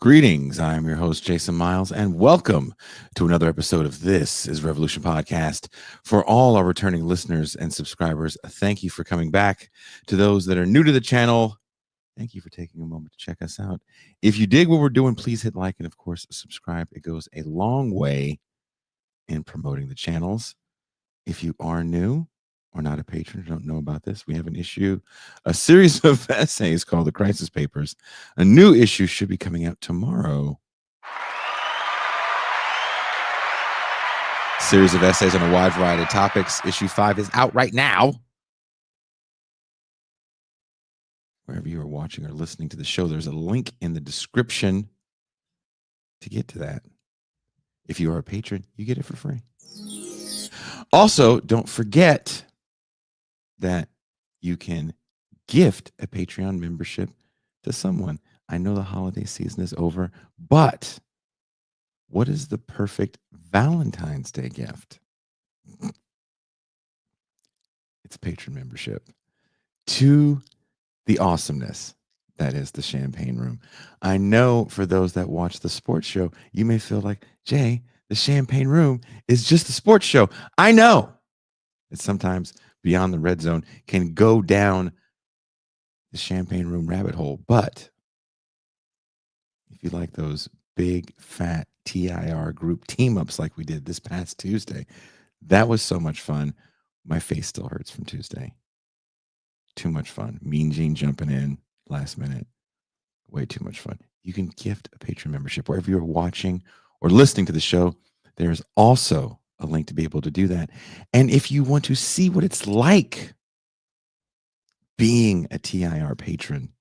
Greetings. I'm your host, Jason Miles, and welcome to another episode of This is Revolution Podcast. For all our returning listeners and subscribers, thank you for coming back. To those that are new to the channel, thank you for taking a moment to check us out. If you dig what we're doing, please hit like and, of course, subscribe. It goes a long way in promoting the channels. If you are new or not a patron, don't know about this, we have a series of essays called The Crisis Papers. A new issue should be coming out tomorrow. Series of essays on a wide variety of topics. Issue 5 is out right now. Wherever you are watching or listening to the show, there's a link in the description to get to that. If you are a patron, you get it for free. Also, don't forget that you can gift a Patreon membership to someone. I know the holiday season is over, but what is the perfect Valentine's Day gift? It's a patron membership to the awesomeness that is the Champagne Room. I know for those that watch the sports show, you may feel like, Jay, the Champagne Room is just a sports show. I know that sometimes Beyond the Red Zone can go down the Champagne Room rabbit hole, but if you like those big fat TIR group team ups like we did this past Tuesday, that was so much fun. My face still hurts from Tuesday. Too much fun. Mean Gene jumping in last minute. Way too much fun. You can gift a Patreon membership wherever you're watching or listening to the show. There's also a link to be able to do that. And if you want to see what it's like being a TIR patron,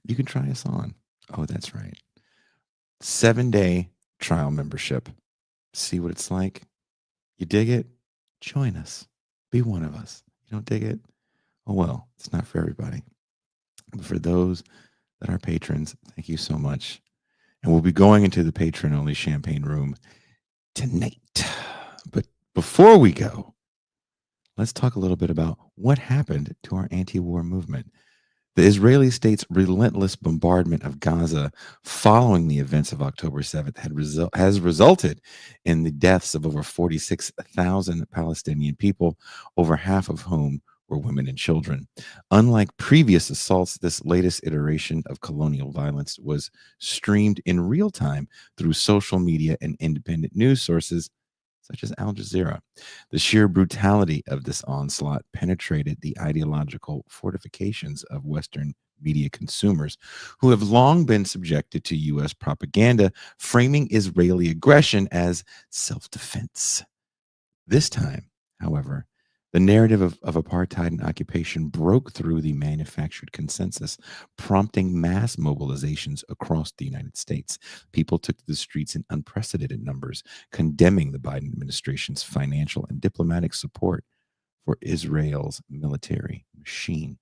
you can try us on. Oh, that's right. 7-day trial membership. See what it's like. You dig it? Join us. Be one of us. You don't dig it? Oh, well, it's not for everybody. But for those that are patrons, thank you so much. And we'll be going into the patron-only Champagne Room tonight. But before we go, let's talk a little bit about what happened to our anti-war movement. The Israeli state's relentless bombardment of Gaza following the events of October 7th has resulted in the deaths of over 46,000 Palestinian people, over half of whom were women and children. Unlike previous assaults, this latest iteration of colonial violence was streamed in real time through social media and independent news sources such as Al Jazeera. The sheer brutality of this onslaught penetrated the ideological fortifications of Western media consumers who have long been subjected to U.S. propaganda, framing Israeli aggression as self-defense. This time, however, the narrative of apartheid and occupation broke through the manufactured consensus, prompting mass mobilizations across the United States. People took to the streets in unprecedented numbers, condemning the Biden administration's financial and diplomatic support for Israel's military machine.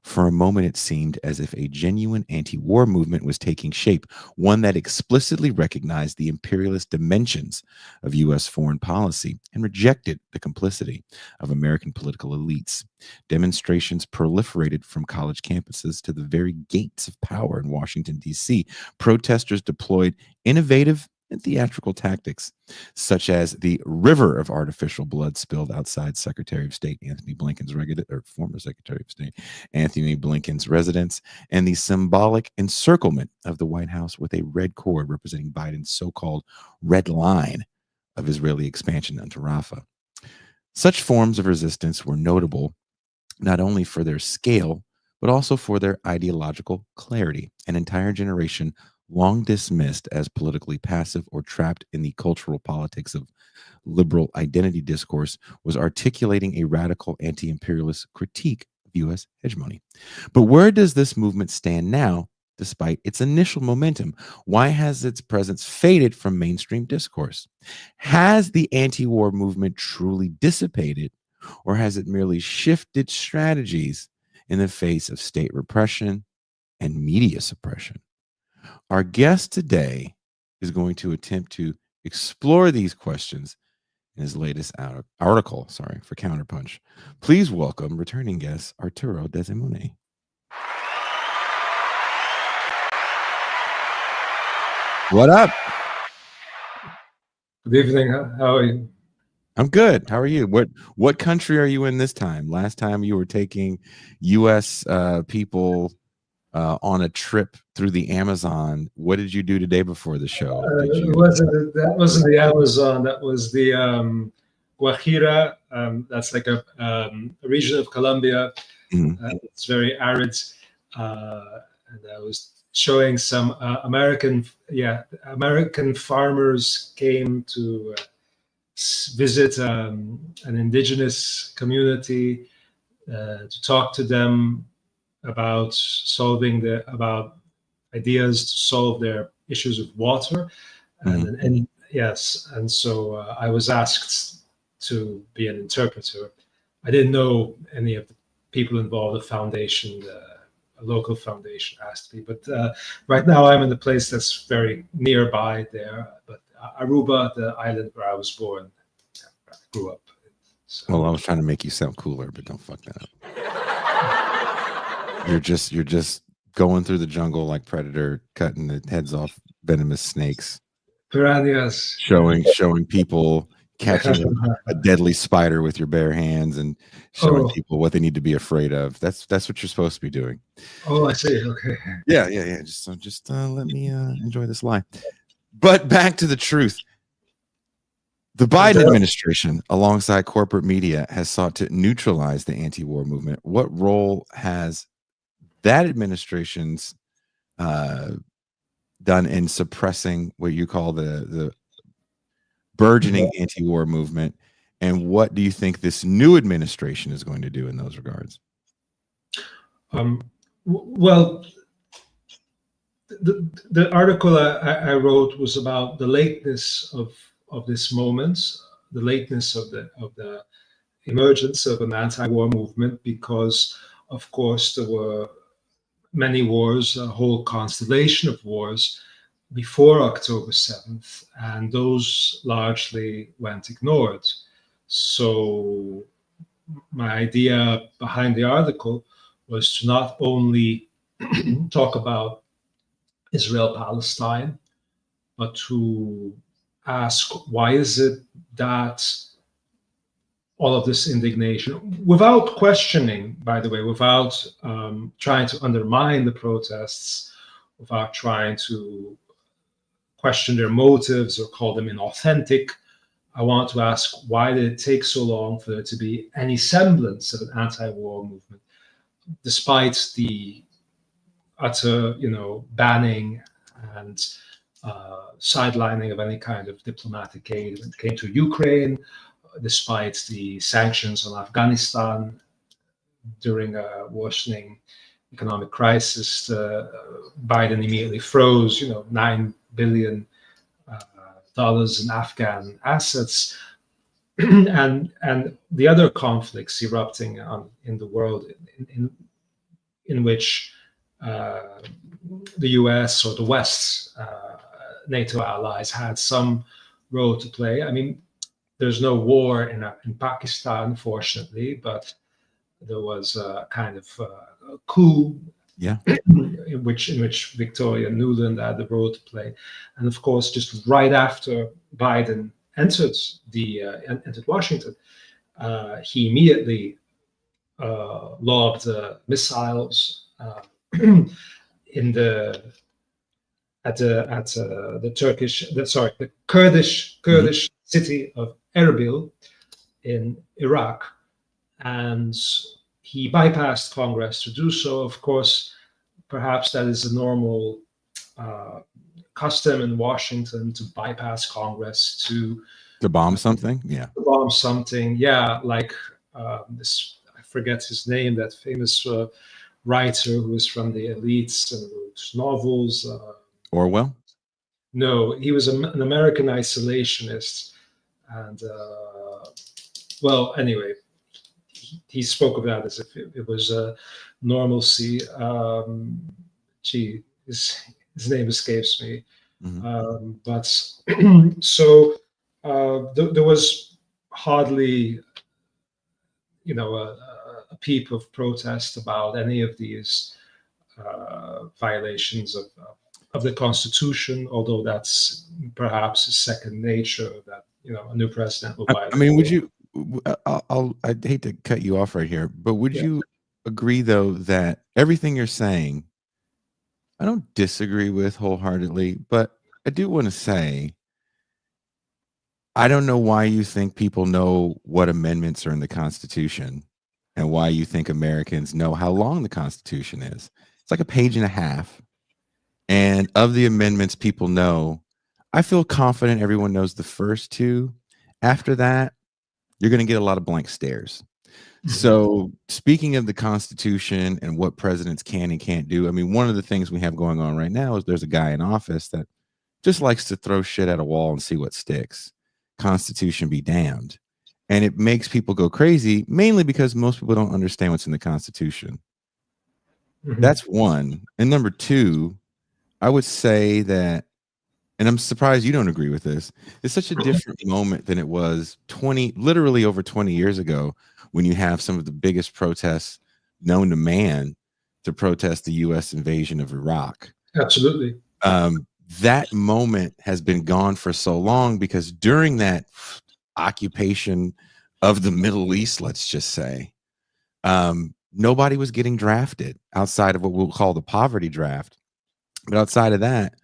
For a moment, it seemed as if a genuine anti-war movement was taking shape, one that explicitly recognized the imperialist dimensions of U.S. foreign policy and rejected the complicity of American political elites. Demonstrations proliferated from college campuses to the very gates of power in Washington, D.C. Protesters deployed innovative and theatrical tactics, such as the river of artificial blood spilled outside Secretary of State Anthony Blinken's former Secretary of State Anthony Blinken's residence, and the symbolic encirclement of the White House with a red cord representing Biden's so-called red line of Israeli expansion into Rafah. Such forms of resistance were notable not only for their scale, but also for their ideological clarity. An entire generation long dismissed as politically passive or trapped in the cultural politics of liberal identity discourse was articulating a radical anti-imperialist critique of U.S. hegemony. But where does this movement stand now, despite its initial momentum? Why has its presence faded from mainstream discourse? Has the anti-war movement truly dissipated, or has it merely shifted strategies in the face of state repression and media suppression? Our guest today is going to attempt to explore these questions in his latest article, for Counterpunch. Please welcome returning guest Arturo DESIMONE. What up? Good evening. How are you? I'm good. How are you? What country are you in this time? Last time you were taking U.S. People on a trip through the Amazon. What did you do today before the show? Did you? That wasn't the Amazon. That was the Guajira. That's like a region of Colombia. Mhm. It's very arid. And I was showing some American farmers came to visit an indigenous community to talk to them about about ideas to solve their issues with water. Mhm. And yes, and so I was asked to be an interpreter. I didn't know any of the people involved. The foundation, a local foundation, asked me. But right now, I'm in a place that's very nearby there. But Aruba, the island where I was born, where I grew up. So, Well, I was trying to make you sound cooler, but don't fuck that up. You're just going through the jungle like Predator, cutting the heads off venomous snakes, piranhas. showing people catching a deadly spider with your bare hands and showing Oh, people what they need to be afraid of. That's what you're supposed to be doing. oh, I see. Okay. Yeah. Just let me enjoy this lie. But back to the truth. The And Biden administration, alongside corporate media, has sought to neutralize the anti-war movement. What role has that administration's done in suppressing what you call the burgeoning anti-war movement? And what do you think this new administration is going to do in those regards? Well, the article I wrote was about the lateness of this moment, the lateness of the emergence of an anti-war movement, because of course there were many wars, a whole constellation of wars before October 7th, and those largely went ignored. So my idea behind the article was to not only talk about Israel Palestine, but to ask why is it that all of this indignation, without questioning, by the way, without trying to undermine the protests, without trying to question their motives or call them inauthentic, I want to ask why did it take so long for there to be any semblance of an anti-war movement, despite the utter, banning and sidelining of any kind of diplomatic aid when it came to Ukraine, despite the sanctions on Afghanistan during a worsening economic crisis. Biden immediately froze, $9 billion in Afghan assets, and the other conflicts erupting in the world in which the US or the West's NATO allies had some role to play. I mean, there's no war in Pakistan, fortunately, but there was a kind of coup Yeah. in which Victoria Nuland had a role to play, and of course, just right after Biden entered Washington, he immediately lobbed missiles in the the Mhm. Kurdish city of Erbil in Iraq, and he bypassed Congress to do so. Of course, perhaps that is a normal uh, custom in Washington to bypass Congress To bomb something? Yeah. bomb something. Yeah, like this, I forget his name, that famous writer who was from the elites and wrote novels. Orwell? No, he was an American isolationist. And well, anyway, he spoke of that as if it was a normalcy. Gee, his name escapes me. Mhm. But so there was hardly, a peep of protest about any of these violations of the Constitution, although that's perhaps second nature, that a new president will I violate mean, would the law. you? I'd hate to cut you off right here, but would Yeah. you agree though that everything you're saying, I don't disagree with wholeheartedly, but I do want to say, I don't know why you think people know what amendments are in the Constitution and why you think Americans know how long the Constitution is. It's like a page and a half. And of the amendments people know, I feel confident everyone knows the first two. After that, you're going to get a lot of blank stares. So, speaking of the Constitution and what presidents can and can't do, I mean, one of the things we have going on right now is there's a guy in office that just likes to throw shit at a wall and see what sticks. Constitution be damned. And it makes people go crazy, mainly because most people don't understand what's in the Constitution. Mhm. That's one. And number two, I would say that, and I'm surprised you don't agree with this, it's such a different moment than it was literally over 20 years ago, when you have some of the biggest protests known to man to protest the US invasion of Iraq. Absolutely. That moment has been gone for so long because during that occupation of the Middle East, let's just say, nobody was getting drafted outside of what we'll call the poverty draft. But outside of that,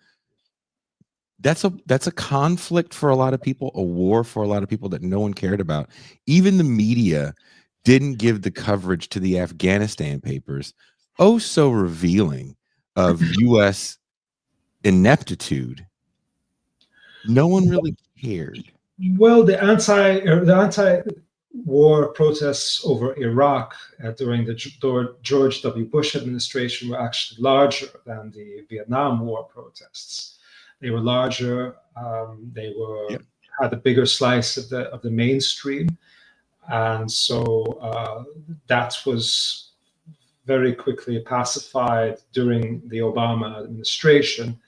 that's a conflict for a lot of people, a war for a lot of people that no one cared about. Even the media didn't give the coverage to the Afghanistan papers. Oh, so revealing of US ineptitude. No one really cared. Well, the anti-war protests over Iraq during the George W. Bush administration were actually larger than the Vietnam War protests. They were larger. They Yep. had a bigger slice of the mainstream, and so that was very quickly pacified during the Obama administration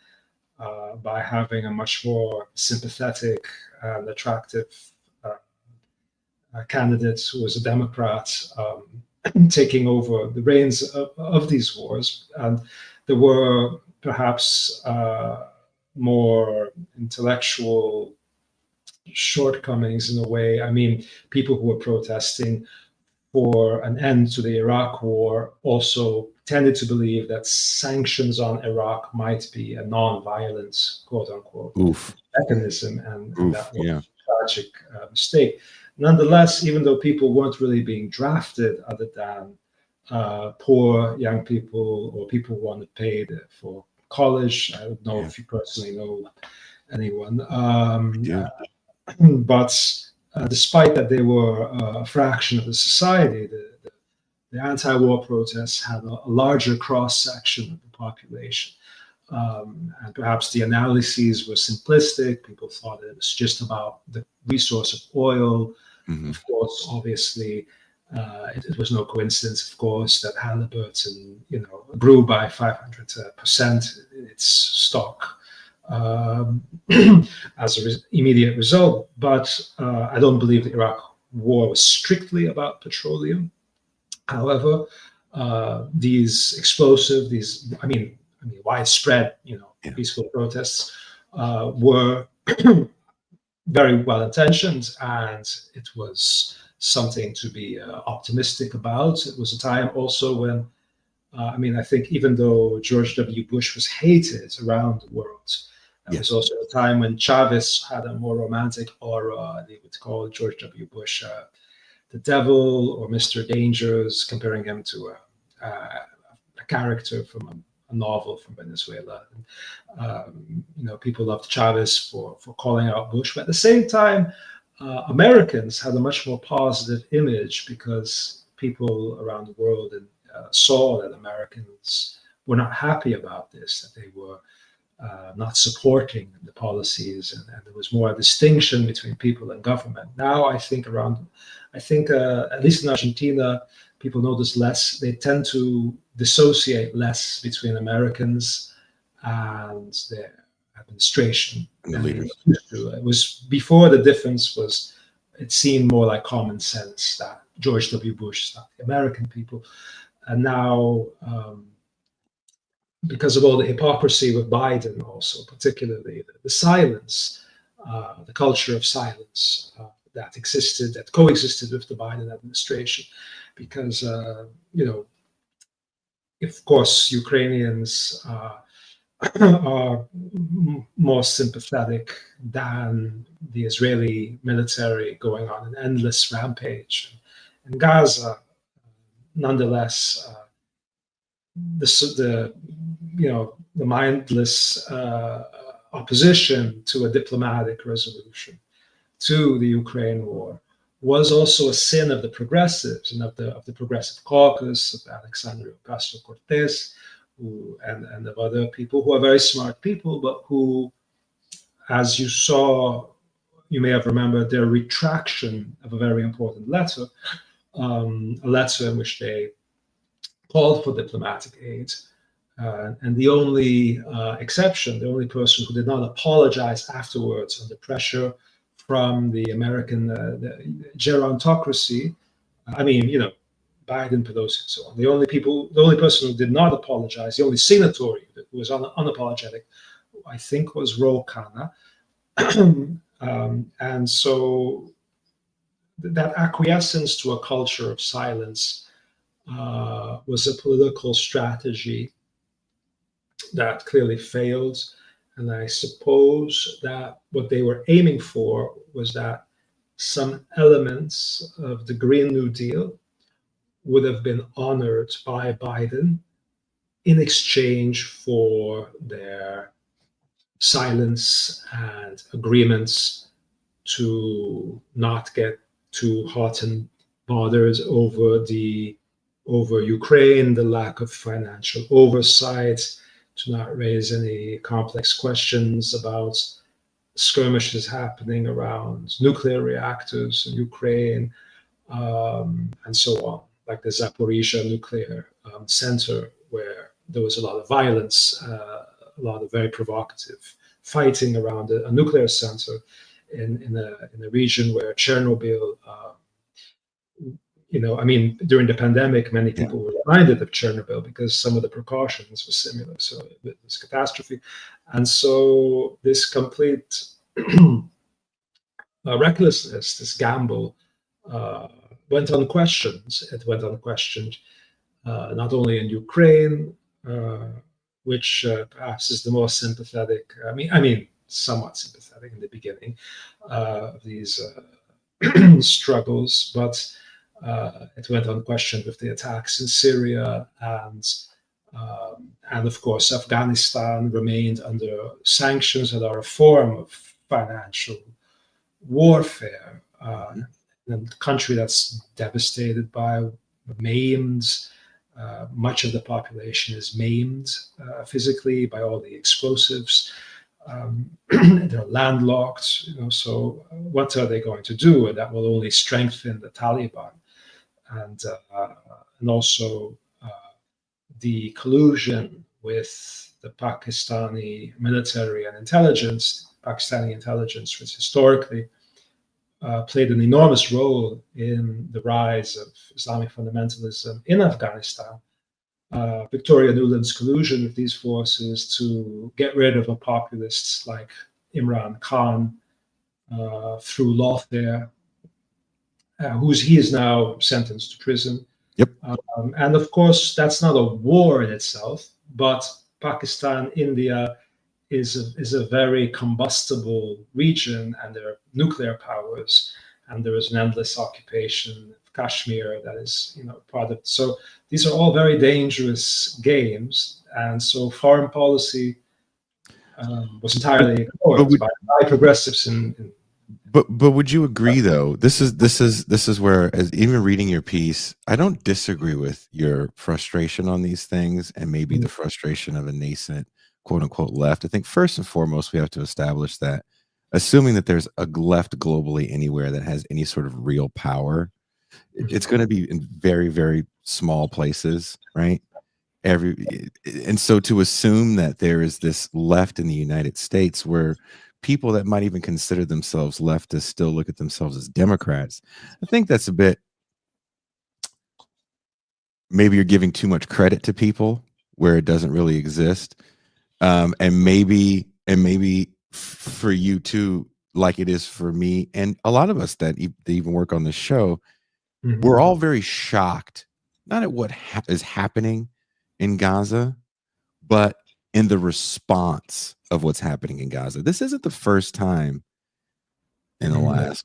by having a much more sympathetic and attractive candidate who was a Democrat taking over the reins of these wars. And there were perhaps more intellectual shortcomings in a way. I mean, people who were protesting for an end to the Iraq war also tended to believe that sanctions on Iraq might be a non-violent, quote unquote, Oof. mechanism, and that was Yeah. a tragic mistake. Nonetheless, even though people weren't really being drafted, other than poor young people or people who wanted paid for college, I don't know if you personally know anyone. But despite that, they were a fraction of the society. The anti-war protests had a larger cross-section of the population. And perhaps the analyses were simplistic. People thought it was just about the resource of oil. Mhm. Of course, obviously, it was no coincidence, of course, that Halliburton, grew by 500% its stock as an immediate result. But I don't believe the Iraq war was strictly about petroleum. However, these explosive, widespread, Yeah. peaceful protests were very well intentioned, and it was something to be optimistic about. It was a time also when, I think even though George W. Bush was hated around the world, that was also a time when Chavez had a more romantic aura. They would call George W. Bush the devil or Mr. Dangerous, comparing him to a character from a novel from Venezuela. People loved Chavez for calling out Bush, but at the same time, Americans had a much more positive image because people around the world saw that Americans were not happy about this, that they were not supporting the policies, and there was more a distinction between people and government. Now, I think at least in Argentina, people notice less. They tend to dissociate less between Americans and their administration And the than they leaders. used to. It was before the difference was. It seemed more like common sense that George W. Bush is not the American people, and now. because of all the hypocrisy with Biden, also particularly the silence, the culture of silence that existed, that coexisted with the Biden administration, because of course, Ukrainians are more sympathetic than the Israeli military going on an endless rampage in Gaza. Nonetheless, the mindless opposition to a diplomatic resolution to the Ukraine war was also a sin of the progressives and of the progressive caucus, of Alexandria Ocasio-Cortez, and of other people who are very smart people, but who, as you saw, you may have remembered their retraction of a very important letter, a letter in which they called for diplomatic aid. And the only exception, the only person who did not apologize afterwards under pressure from the American gerontocracy, Biden, Pelosi, and so on. The only person who did not apologize, the only signatory who was unapologetic, I think, was Ro Khanna. And so that acquiescence to a culture of silence was a political strategy that clearly failed. And I suppose that what they were aiming for was that some elements of the Green New Deal would have been honored by Biden in exchange for their silence and agreements to not get too hot and bothered over Ukraine, the lack of financial oversight, to not raise any complex questions about skirmishes happening around nuclear reactors in Ukraine, and so on, like the Zaporizhia nuclear center, where there was a lot of violence, a lot of very provocative fighting around a nuclear center in a region where Chernobyl, during the pandemic, many people were reminded of Chernobyl because some of the precautions were similar. So it was a catastrophe. And so this complete recklessness, this gamble, went unquestioned. It went unquestioned not only in Ukraine, which perhaps is the more sympathetic. Somewhat sympathetic in the beginning of these struggles, but it went unquestioned with the attacks in Syria, and of course Afghanistan remained under sanctions that are a form of financial warfare. A country that's devastated by maimed. Much of the population is maimed physically by all the explosives. They're landlocked, so what are they going to do? And that will only strengthen the Taliban. And also the collusion with the Pakistani military and intelligence, Pakistani intelligence, which historically played an enormous role in the rise of Islamic fundamentalism in Afghanistan. Victoria Nuland's collusion with these forces to get rid of a populist like Imran Khan through lawfare, he is now sentenced to prison. Yep. And of course, that's not a war in itself, but Pakistan, India is a very combustible region, and there are nuclear powers, and there is an endless occupation of Kashmir that is, part of. So these are all very dangerous games, and so foreign policy was entirely ignored by progressives But would you agree though? This is where, as even reading your piece, I don't disagree with your frustration on these things, and maybe the frustration of a nascent quote unquote left. I think first and foremost we have to establish that, assuming that there's a left globally anywhere that has any sort of real power, it's going to be in very, very small places, right? And so to assume that there is this left in the United States where people that might even consider themselves leftists still look at themselves as Democrats, I think that's a bit, maybe you're giving too much credit to people where it doesn't really exist. And maybe for you too, like it is for me and a lot of us that even work on the show, we're all very shocked, not at what is happening in Gaza, but in the response of what's happening in Gaza. This isn't the first time in the last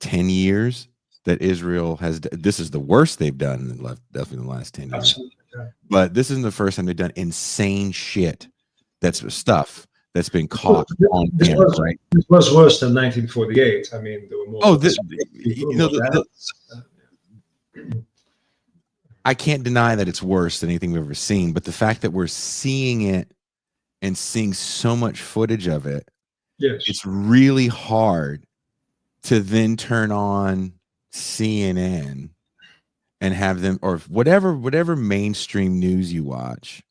10 years that Israel has. This is the worst they've done definitely in the last 10 years. Absolutely. Yeah. But this isn't the first time they've done insane shit. That's stuff that's been caught on camera, right? It was worse than 1948. I mean, there were more. I can't deny that it's worse than anything we've ever seen, but the fact that we're seeing it and seeing so much footage of it, yes, it's really hard to then turn on CNN and have them, or whatever mainstream news you watch,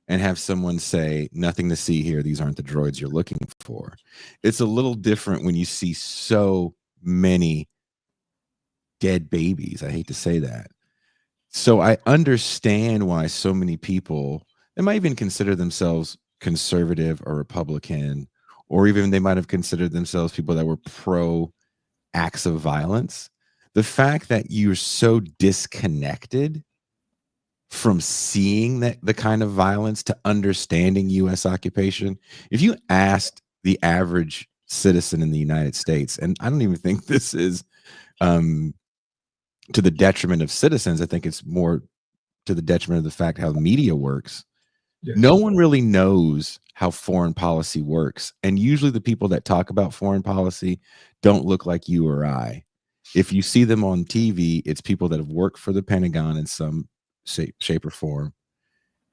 and have someone say, nothing to see here, these aren't the droids you're looking for. It's a little different when you see so many dead babies. I hate to say that. So I understand why so many people, they might even consider themselves conservative or Republican, or even they might have considered themselves people that were pro acts of violence. The fact that you're so disconnected from seeing the kind of violence to understanding U.S. occupation. If you asked the average citizen in the United States, and I don't even think this is to the detriment of citizens, I think it's more to the detriment of the fact how the media works. Yes. No one really knows how foreign policy works. And usually the people that talk about foreign policy don't look like you or I. If you see them on TV, it's people that have worked for the Pentagon in some shape or form.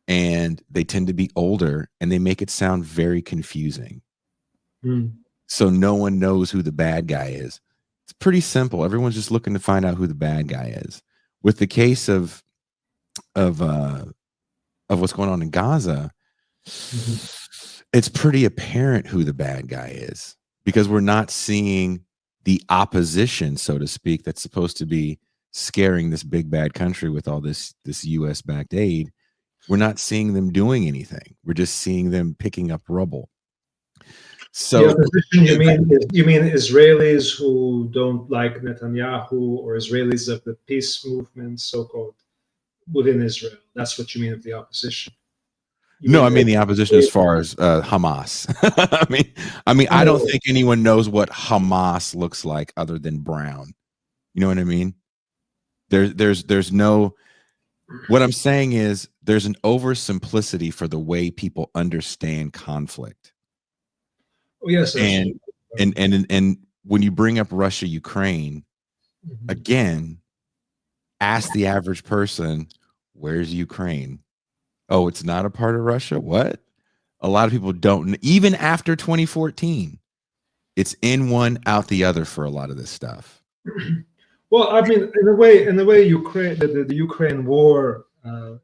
And they tend to be older and they make it sound very confusing. So no one knows who the bad guy is. It's pretty simple. Everyone's just looking to find out who the bad guy is. With the case of what's going on in Gaza, it's pretty apparent who the bad guy is, because we're not seeing the opposition, so to speak, that's supposed to be scaring this big bad country with all this US backed aid. We're not seeing them doing anything. We're just seeing them picking up rubble. So the opposition, you mean Israelis who don't like Netanyahu, or Israelis of the peace movement, so-called, within Israel? That's what you mean of the opposition? I mean the opposition as far as Hamas. I mean, I don't think anyone knows what Hamas looks like other than brown. You know what I mean? There's no. What I'm saying is there's an oversimplicity for the way people understand conflict. Oh yes, and when you bring up Russia, Ukraine, again, ask the average person, where's Ukraine? Oh, it's not a part of Russia? What? A lot of people don't. Even after 2014, it's in one, out the other for a lot of this stuff. Well, I mean, in a way, Ukraine, the Ukraine war,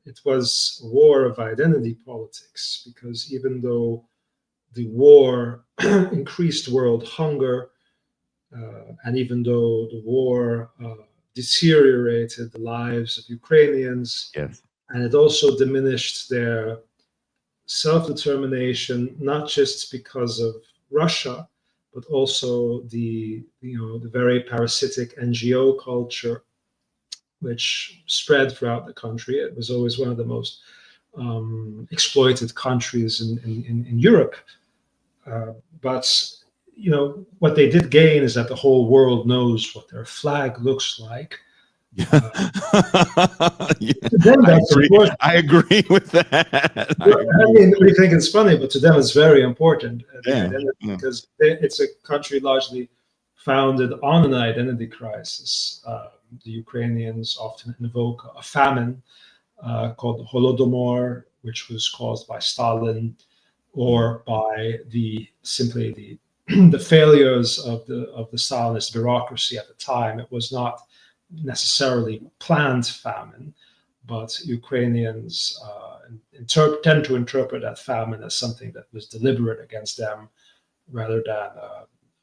it was a war of identity politics, because even though the war increased world hunger, and even though the war deteriorated the lives of Ukrainians, yes, and it also diminished their self-determination, not just because of Russia, but also the very parasitic NGO culture which spread throughout the country. It was always one of the most exploited countries in Europe. But what they did gain is that the whole world knows what their flag looks like. I agree with that. I mean, we think it's funny, but to them it's very important, because it's a country largely founded on an identity crisis. The Ukrainians often invoke a famine called the Holodomor, which was caused by Stalin, or by the failures of the Stalinist bureaucracy at the time. It was not necessarily planned famine, but Ukrainians tend to interpret that famine as something that was deliberate against them, rather than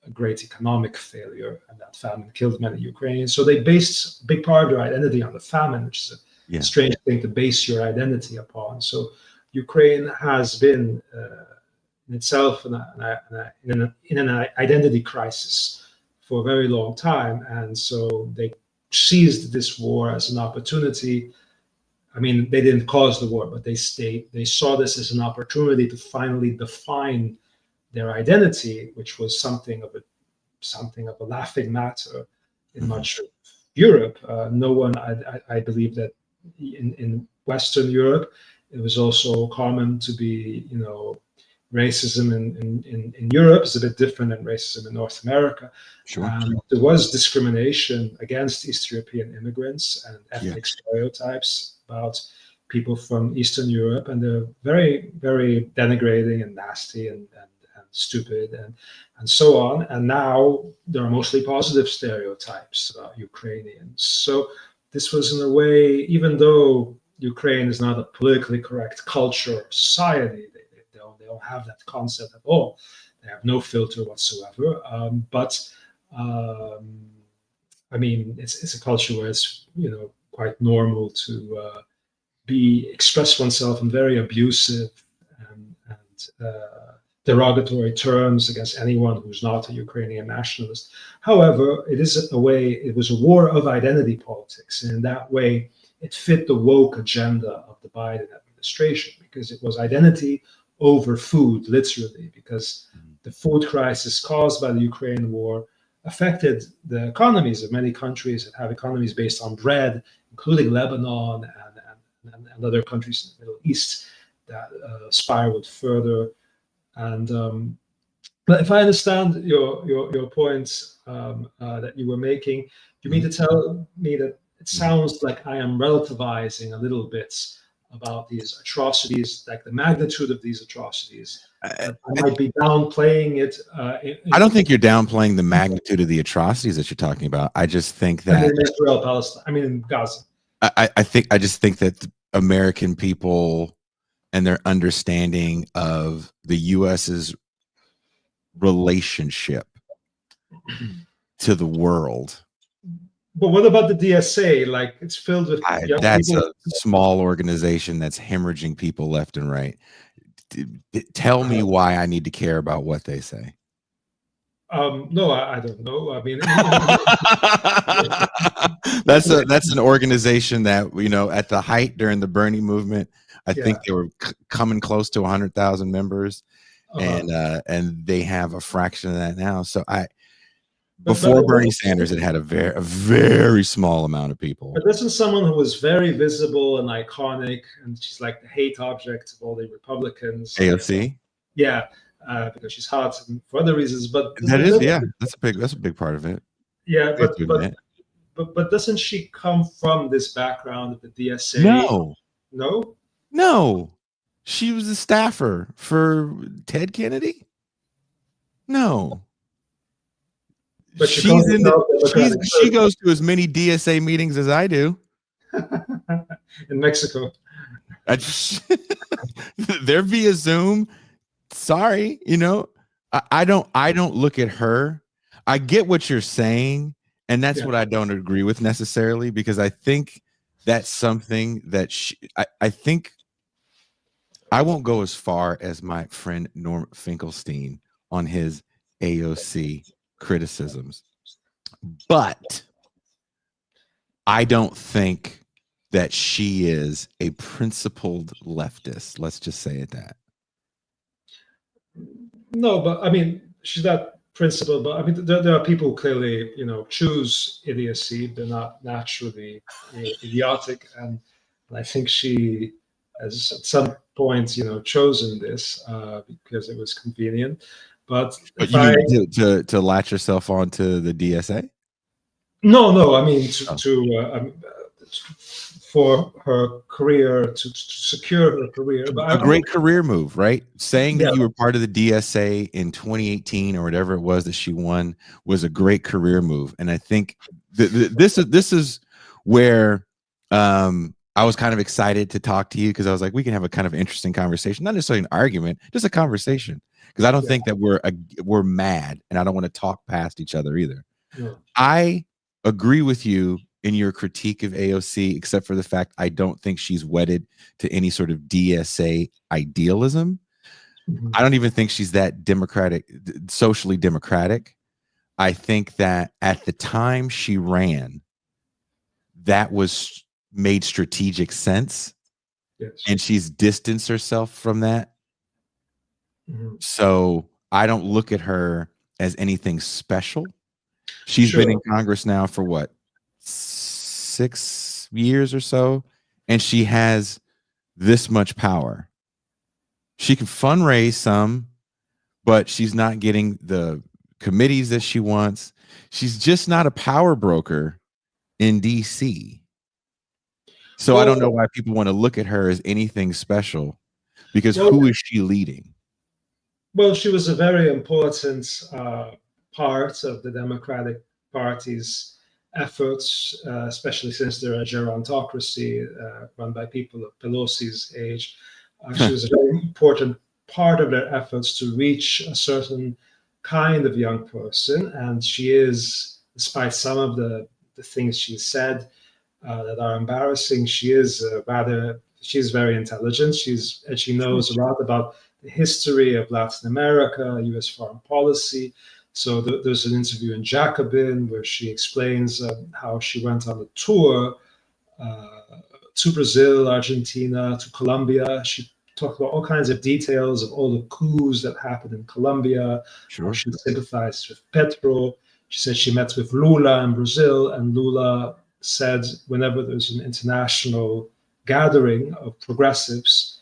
a great economic failure, and that famine killed many Ukrainians. So they based a big part of their identity on the famine, which is Yeah. strange thing to base your identity upon. So Ukraine has been in itself in an identity crisis for a very long time, and so they seized this war as an opportunity. I mean, they didn't cause the war, but they saw this as an opportunity to finally define their identity, which was something of a laughing matter in much of Europe. No one, I believe that in Western Europe, it was also common to be, racism in Europe is a bit different than racism in North America. Sure. There was discrimination against East European immigrants and ethnic stereotypes about people from Eastern Europe, and they're very, very denigrating and nasty and stupid and so on. And now there are mostly positive stereotypes about Ukrainians. So this was, in a way, even though Ukraine is not a politically correct culture or society, they don't have that concept at all. They have no filter whatsoever. I mean, it's a culture where it's quite normal to express oneself in very abusive and derogatory terms against anyone who's not a Ukrainian nationalist. However, it was a war of identity politics, and in that way, it fit the woke agenda of the Biden administration, because it was identity over food, literally, because the food crisis caused by the Ukraine war affected the economies of many countries that have economies based on bread, including Lebanon and other countries in the Middle East that spiraled further. And but if I understand your points that you were making, you mean to tell me that it sounds like I am relativizing a little bit about these atrocities, like the magnitude of these atrocities. I might be downplaying it. I don't think you're downplaying the magnitude of the atrocities that you're talking about. I just think that Israel, Palestine. I mean, in Gaza. I just think that American people and their understanding of the U.S.'s relationship to the world. But what about the DSA? Like, it's filled with that's people. A small organization that's hemorrhaging people left and right. Tell me why I need to care about what they say. No, I don't know. I mean, that's an organization that, at the height during the Bernie movement, I think they were coming close to 100,000 members, and they have a fraction of that now. So before Bernie Sanders, it had a very small amount of people. But this is someone who was very visible and iconic, and she's like the hate object of all the Republicans. AOC. Yeah. Because she's hot and for other reasons, but that's a big part of it. Yeah, but doesn't she come from this background of the DSA? No, she was a staffer for Ted Kennedy. No, but she goes to as many DSA meetings as I do. In Mexico. They're via Zoom. Sorry, I don't look at her. I get what you're saying, and that's what I don't agree with necessarily, because I think that's something that I think I won't go as far as my friend Norm Finkelstein on his AOC criticisms, but I don't think that she is a principled leftist. Let's just say it that. No, but I mean, she's not principled, but I mean, there are people who clearly, choose idiocy. They're not naturally idiotic. And I think she has at some point, chosen this because it was convenient. But you mean to latch yourself onto the DSA? No, I mean, for her career, to secure her career. But a great career move, right? Saying that you were part of the DSA in 2018 or whatever it was that she won was a great career move. And I think this is where I was kind of excited to talk to you, because I was like, we can have a kind of interesting conversation, not necessarily an argument, just a conversation. Because I don't think that we're mad, and I don't want to talk past each other either. Yeah. I agree with you in your critique of AOC, except for the fact I don't think she's wedded to any sort of DSA idealism. I don't even think she's that democratic, socially democratic. I think that at the time she ran, that was made strategic sense. Yes. And she's distanced herself from that. So I don't look at her as anything special. She's been in Congress now for what, 6 years or so, and she has this much power. She can fundraise some, but she's not getting the committees that she wants. She's just not a power broker in DC. So I don't know why people want to look at her as anything special, because who is she leading? Well, she was a very important part of the Democratic Party's efforts, especially since they're a gerontocracy run by people of Pelosi's age. She was a very important part of their efforts to reach a certain kind of young person. And she is, despite some of the things she said that are embarrassing, she's very intelligent. She knows a lot about the history of Latin America, U.S. foreign policy. So there's an interview in Jacobin where she explains how she went on a tour to Brazil, Argentina, to Colombia. She talked about all kinds of details of all the coups that happened in Colombia. Sure. She sympathized with Petro. She said she met with Lula in Brazil, and Lula said whenever there's an international gathering of progressives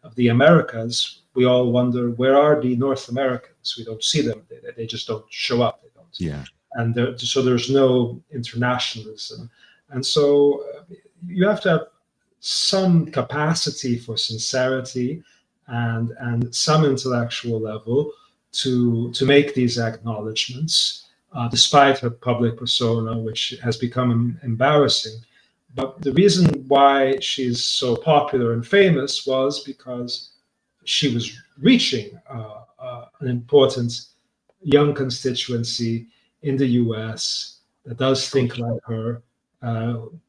of the Americas, we all wonder, where are the North Americans? We don't see them. They just don't show up. They don't. Yeah. And so there's no internationalism. And so you have to have some capacity for sincerity and some intellectual level to make these acknowledgments, despite her public persona, which has become embarrassing. But the reason why she's so popular and famous was because she was reaching an important young constituency in the US that does think like her.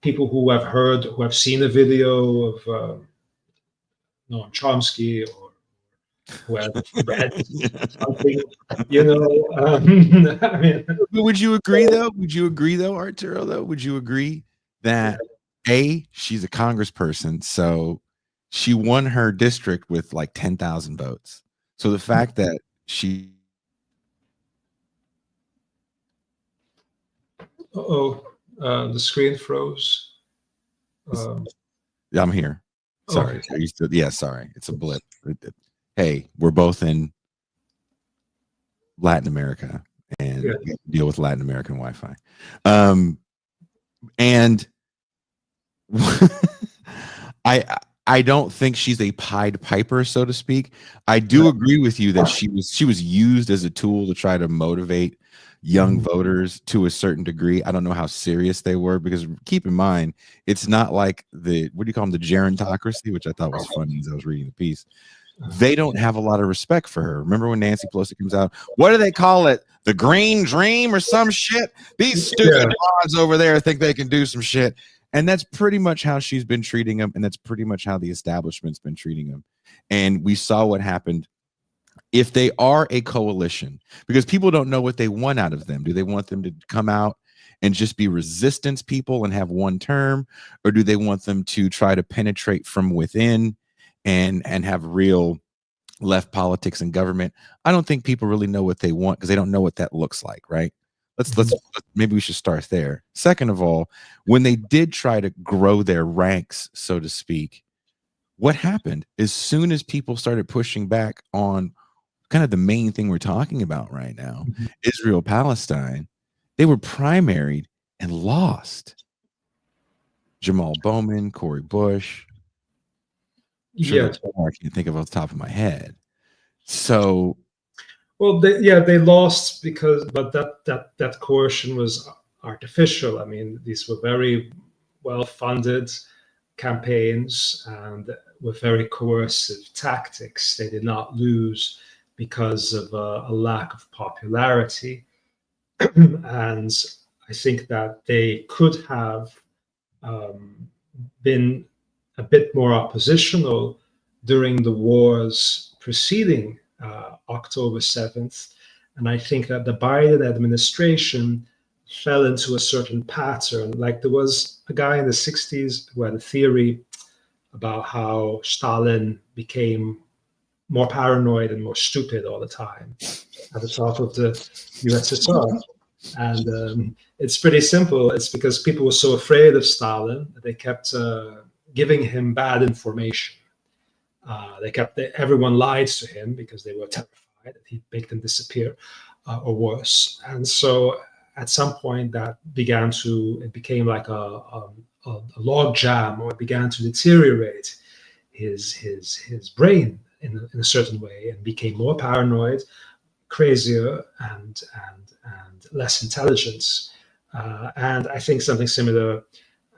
People who have seen a video of Noam Chomsky, or who have read something, I mean, would you agree though, Arturo, though? Would you agree that she's a congressperson, so she won her district with like 10,000 votes. So the fact that she the screen froze. I'm here. Sorry. Okay. Are you still? Yeah, sorry. It's a blip. Hey, we're both in Latin America and we deal with Latin American Wi-Fi. And I don't think she's a Pied Piper, so to speak. I do agree with you that she was used as a tool to try to motivate young voters to a certain degree. I don't know how serious they were, because keep in mind, it's not like what do you call them, the gerontocracy, which I thought was funny as I was reading the piece. They don't have a lot of respect for her. Remember when Nancy Pelosi comes out, what do they call it? The green dream or some shit? These stupid mods over there think they can do some shit. And that's pretty much how she's been treating them. And that's pretty much how the establishment's been treating them. And we saw what happened. If they are a coalition, because people don't know what they want out of them. Do they want them to come out and just be resistance people and have one term? Or do they want them to try to penetrate from within and have real left politics and government? I don't think people really know what they want, because they don't know what that looks like, right? Let's maybe we should start there. Second of all, when they did try to grow their ranks, so to speak, what happened? As soon as people started pushing back on kind of the main thing we're talking about right now, Israel, Palestine, they were primaried and lost. Jamal Bowman, Cori Bush. Sure, I can't think of off the top of my head. So, well, they lost but that coercion was artificial. I mean, these were very well-funded campaigns and with very coercive tactics. They did not lose because of a lack of popularity. And I think that they could have been a bit more oppositional during the wars preceding October 7th. And I think that the Biden administration fell into a certain pattern. Like there was a guy in the 60s who had a theory about how Stalin became more paranoid and more stupid all the time at the top of the USSR. And it's pretty simple. It's because people were so afraid of Stalin that they kept giving him bad information. Everyone lied to him because they were terrified that he'd make them disappear or worse. And so at some point that it became like a log jam, or it began to deteriorate his brain in a certain way, and became more paranoid, crazier, and less intelligence. And I think something similar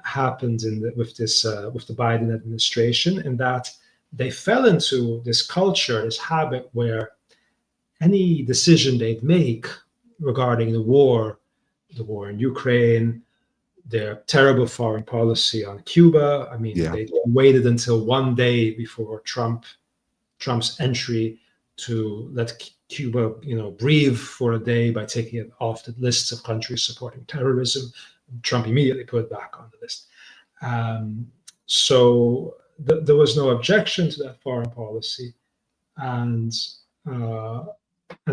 happened with the Biden administration, in that they fell into this culture, this habit, where any decision they'd make regarding the war in Ukraine, their terrible foreign policy on Cuba. I mean, they waited until one day before Trump's entry to let Cuba, breathe for a day by taking it off the lists of countries supporting terrorism. Trump immediately put it back on the list. So there was no objection to that foreign policy, and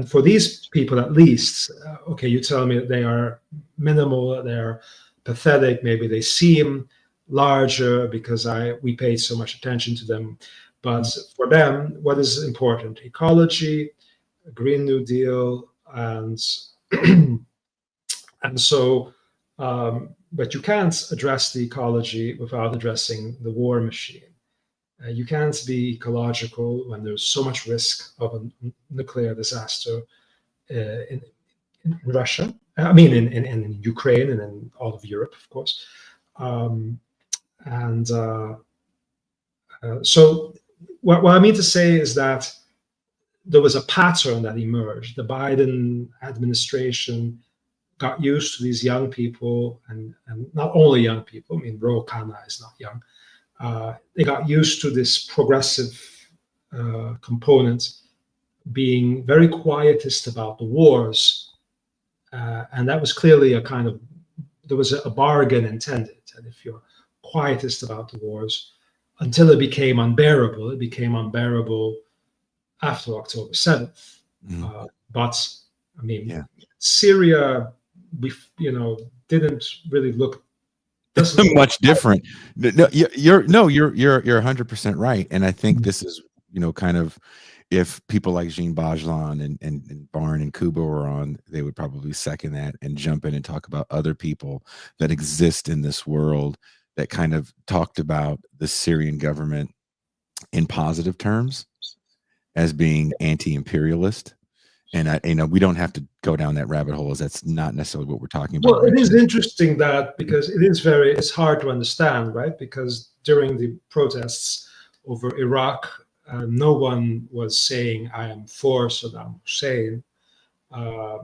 for these people, at least, okay, you tell me that they are minimal, that they are pathetic, maybe they seem larger because we paid so much attention to them. But for them, what is important? Ecology, Green New Deal, and so, but you can't address the ecology without addressing the war machine. You can't be ecological when there's so much risk of a nuclear disaster in Russia. I mean, in Ukraine and in all of Europe, of course. So what I mean to say is that there was a pattern that emerged. The Biden administration got used to these young people, and not only young people. I mean, Ro Khanna is not young. They got used to this progressive component being very quietist about the wars, and that was clearly there was a bargain intended. And if you're quietist about the wars, until it became unbearable after October 7th. But I mean, Syria, didn't really look much different. No, you're 100% right, and I think this is kind of, if people like Jean Bajlan and Barn and Kuba were on, they would probably second that and jump in and talk about other people that exist in this world that kind of talked about the Syrian government in positive terms as being anti-imperialist. And we don't have to go down that rabbit hole, as that's not necessarily what we're talking about. Well, it is interesting that, because it's hard to understand, right? Because during the protests over Iraq, no one was saying, "I am for Saddam Hussein."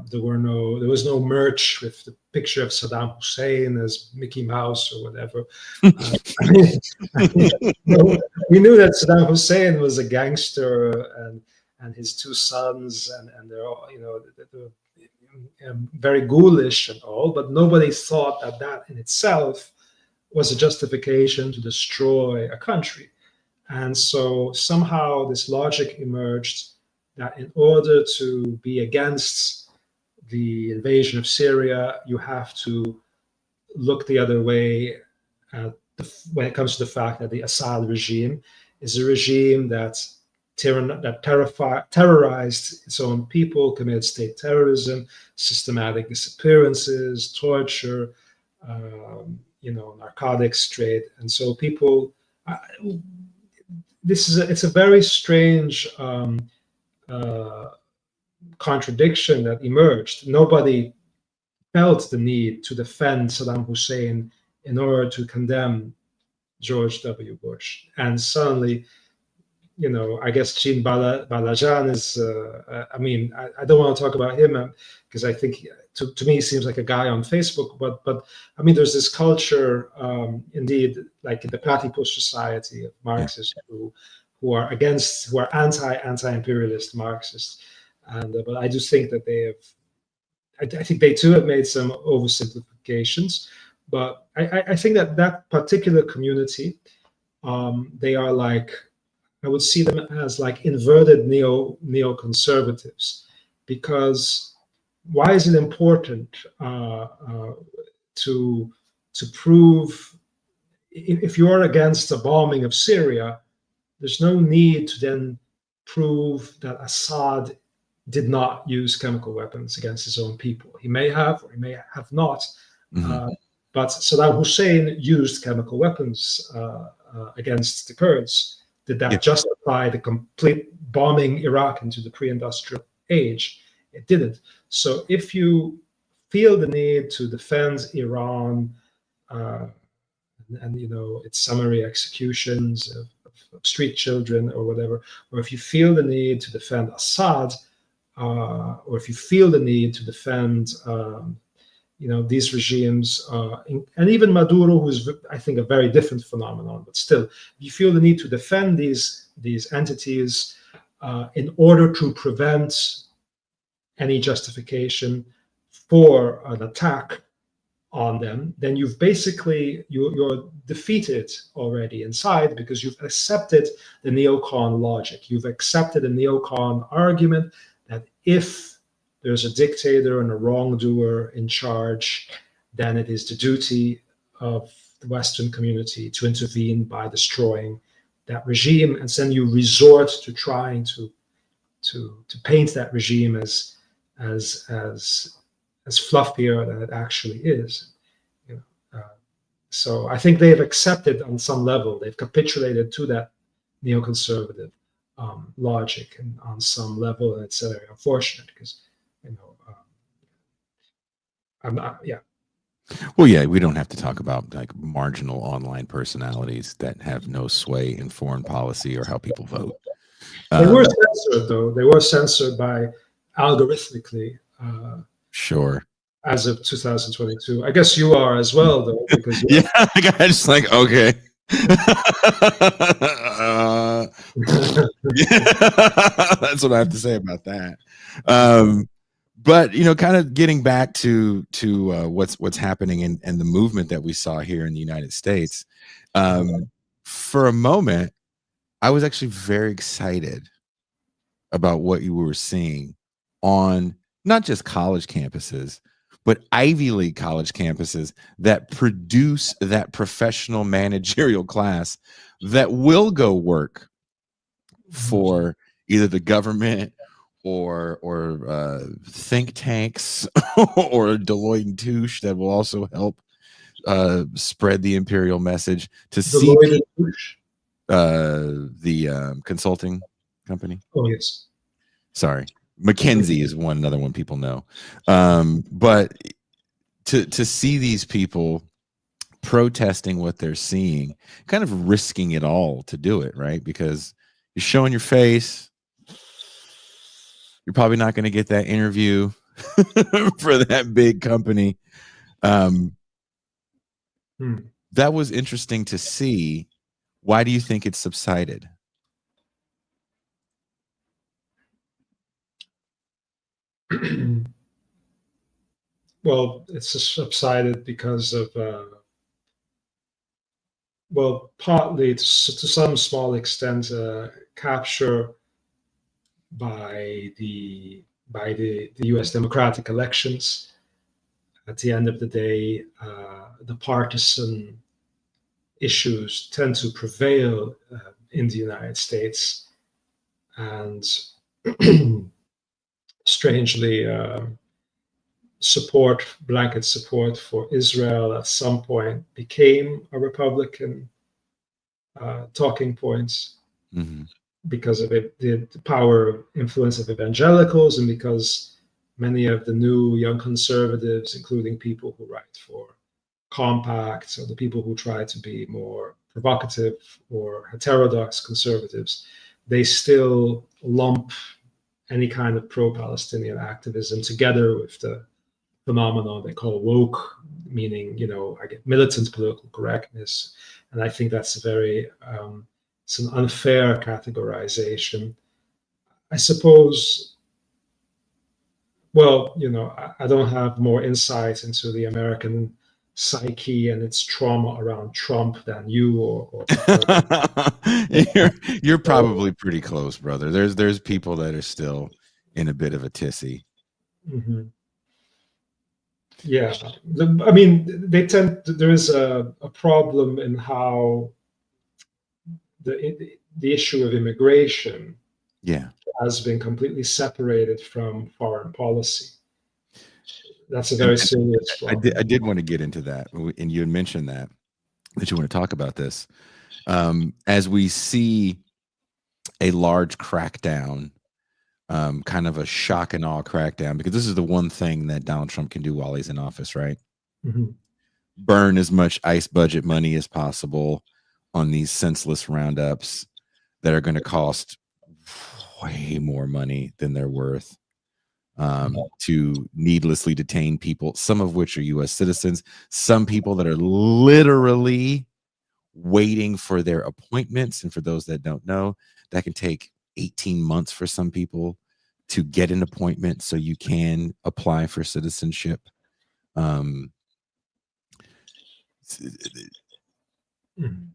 There was no merch with the picture of Saddam Hussein as Mickey Mouse or whatever. We knew that Saddam Hussein was a gangster, and his two sons, and they're all, they're very ghoulish and all, but nobody thought that in itself was a justification to destroy a country. And so somehow this logic emerged that in order to be against the invasion of Syria, you have to look the other way when it comes to the fact that the Assad regime is a regime that terrorized its own people, committed state terrorism, systematic disappearances, torture, narcotics trade. And so people, it's a very strange contradiction that emerged. Nobody felt the need to defend Saddam Hussein in order to condemn George W. Bush. And suddenly I guess Jean Balajan is, I mean, I don't want to talk about him because I think to me he seems like a guy on Facebook, but I mean, there's this culture, indeed, like in the Platypus Society of Marxists who are anti-imperialist Marxists, and but I do think that they have, I think they too have made some oversimplifications, but I think that that particular community, they are like, I would see them as like inverted neoconservatives, because why is it important to prove, if you are against the bombing of Syria, there's no need to then prove that Assad did not use chemical weapons against his own people. He may have, or he may have not. Mm-hmm. But Saddam Hussein used chemical weapons against the Kurds. Did that justify the complete bombing Iraq into the pre-industrial age? It didn't. So if you feel the need to defend Iran and its summary executions of street children or whatever, or if you feel the need to defend Assad, or if you feel the need to defend these regimes, and even Maduro, who's, I think, a very different phenomenon, but still, you feel the need to defend these entities in order to prevent any justification for an attack on them, then you've basically, you're defeated already inside, because you've accepted the neocon logic. You've accepted the neocon argument that if there's a dictator and a wrongdoer in charge, then it is the duty of the Western community to intervene by destroying that regime. And then you resort to trying to paint that regime as fluffier than it actually is. So I think they've accepted on some level, they've capitulated to that neoconservative logic, and on some level, and it's very unfortunate, because I'm not, yeah. Well, yeah, we don't have to talk about like marginal online personalities that have no sway in foreign policy or how people vote. They were censored, though. They were censored by algorithmically. Sure. As of 2022, I guess you are as well, though, because yeah, I just like, okay. That's what I have to say about that. But kind of getting back to what's happening and the movement that we saw here in the United States. For a moment, I was actually very excited about what you were seeing on not just college campuses, but Ivy League college campuses that produce that professional managerial class that will go work for either the government or think tanks or Deloitte and Touche that will also help spread the imperial message to see the consulting company. Oh, yes. Sorry. McKinsey is another one people know. But to see these people protesting what they're seeing, kind of risking it all to do it, right? Because you're showing your face. You're probably not going to get that interview for that big company. That was interesting to see. Why do you think it subsided? Well, it's subsided because of, partly to some small extent, capture by the U.S. democratic elections. At the end of the day, the partisan issues tend to prevail in the United States, and strangely, blanket support for Israel at some point became a Republican talking point, because of the power influence of evangelicals, and because many of the new young conservatives, including people who write for Compact, or the people who try to be more provocative or heterodox conservatives, they still lump any kind of pro-Palestinian activism together with the phenomenon they call woke, meaning, I get militant political correctness. And I think that's it's an unfair categorization. I suppose, well, I don't have more insight into the American psyche and its trauma around Trump than you or you're probably pretty close, brother. There's people that are still in a bit of a tizzy. Mhm. Yeah, I mean, there is a problem in how the issue of immigration has been completely separated from foreign policy. That's a very serious problem. I did want to get into that, and you had mentioned that you want to talk about this. As we see a large crackdown, kind of a shock and awe crackdown, because this is the one thing that Donald Trump can do while he's in office, right? Mhm. Burn as much ICE budget money as possible on these senseless roundups that are going to cost way more money than they're worth, to needlessly detain people, some of which are U.S. citizens, some people that are literally waiting for their appointments. And for those that don't know, that can take 18 months for some people to get an appointment so you can apply for citizenship.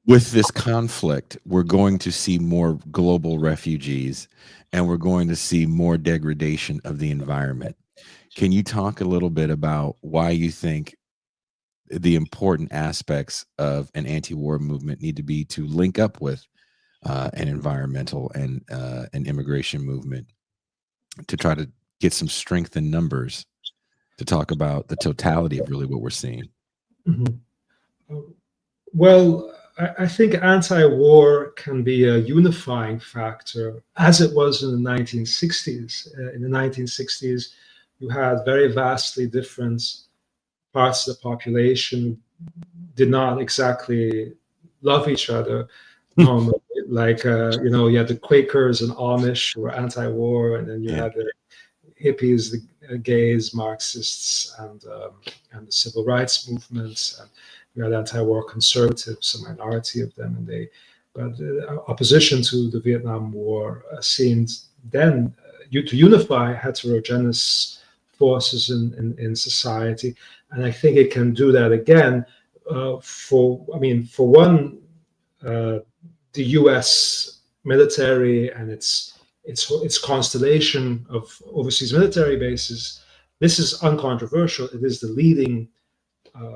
With this conflict, we're going to see more global refugees, and we're going to see more degradation of the environment. Can you talk a little bit about why you think the important aspects of an anti-war movement need to be to link up with an environmental and an immigration movement, to try to get some strength in numbers, to talk about the totality of really what we're seeing? Mhm. Well, I think anti-war can be a unifying factor, as it was in the 1960s. In the 1960s, you had very vastly different parts of the population did not exactly love each other normally. Like, you had the Quakers and Amish who were anti-war, and then you had the hippies, the gays, Marxists, and the civil rights movements. And you had anti-war conservatives, a minority of them, but opposition to the Vietnam War seemed then to unify heterogeneous forces in society, and I think it can do that again. For one, the U.S. military and its constellation of overseas military bases. This is uncontroversial. It is the leading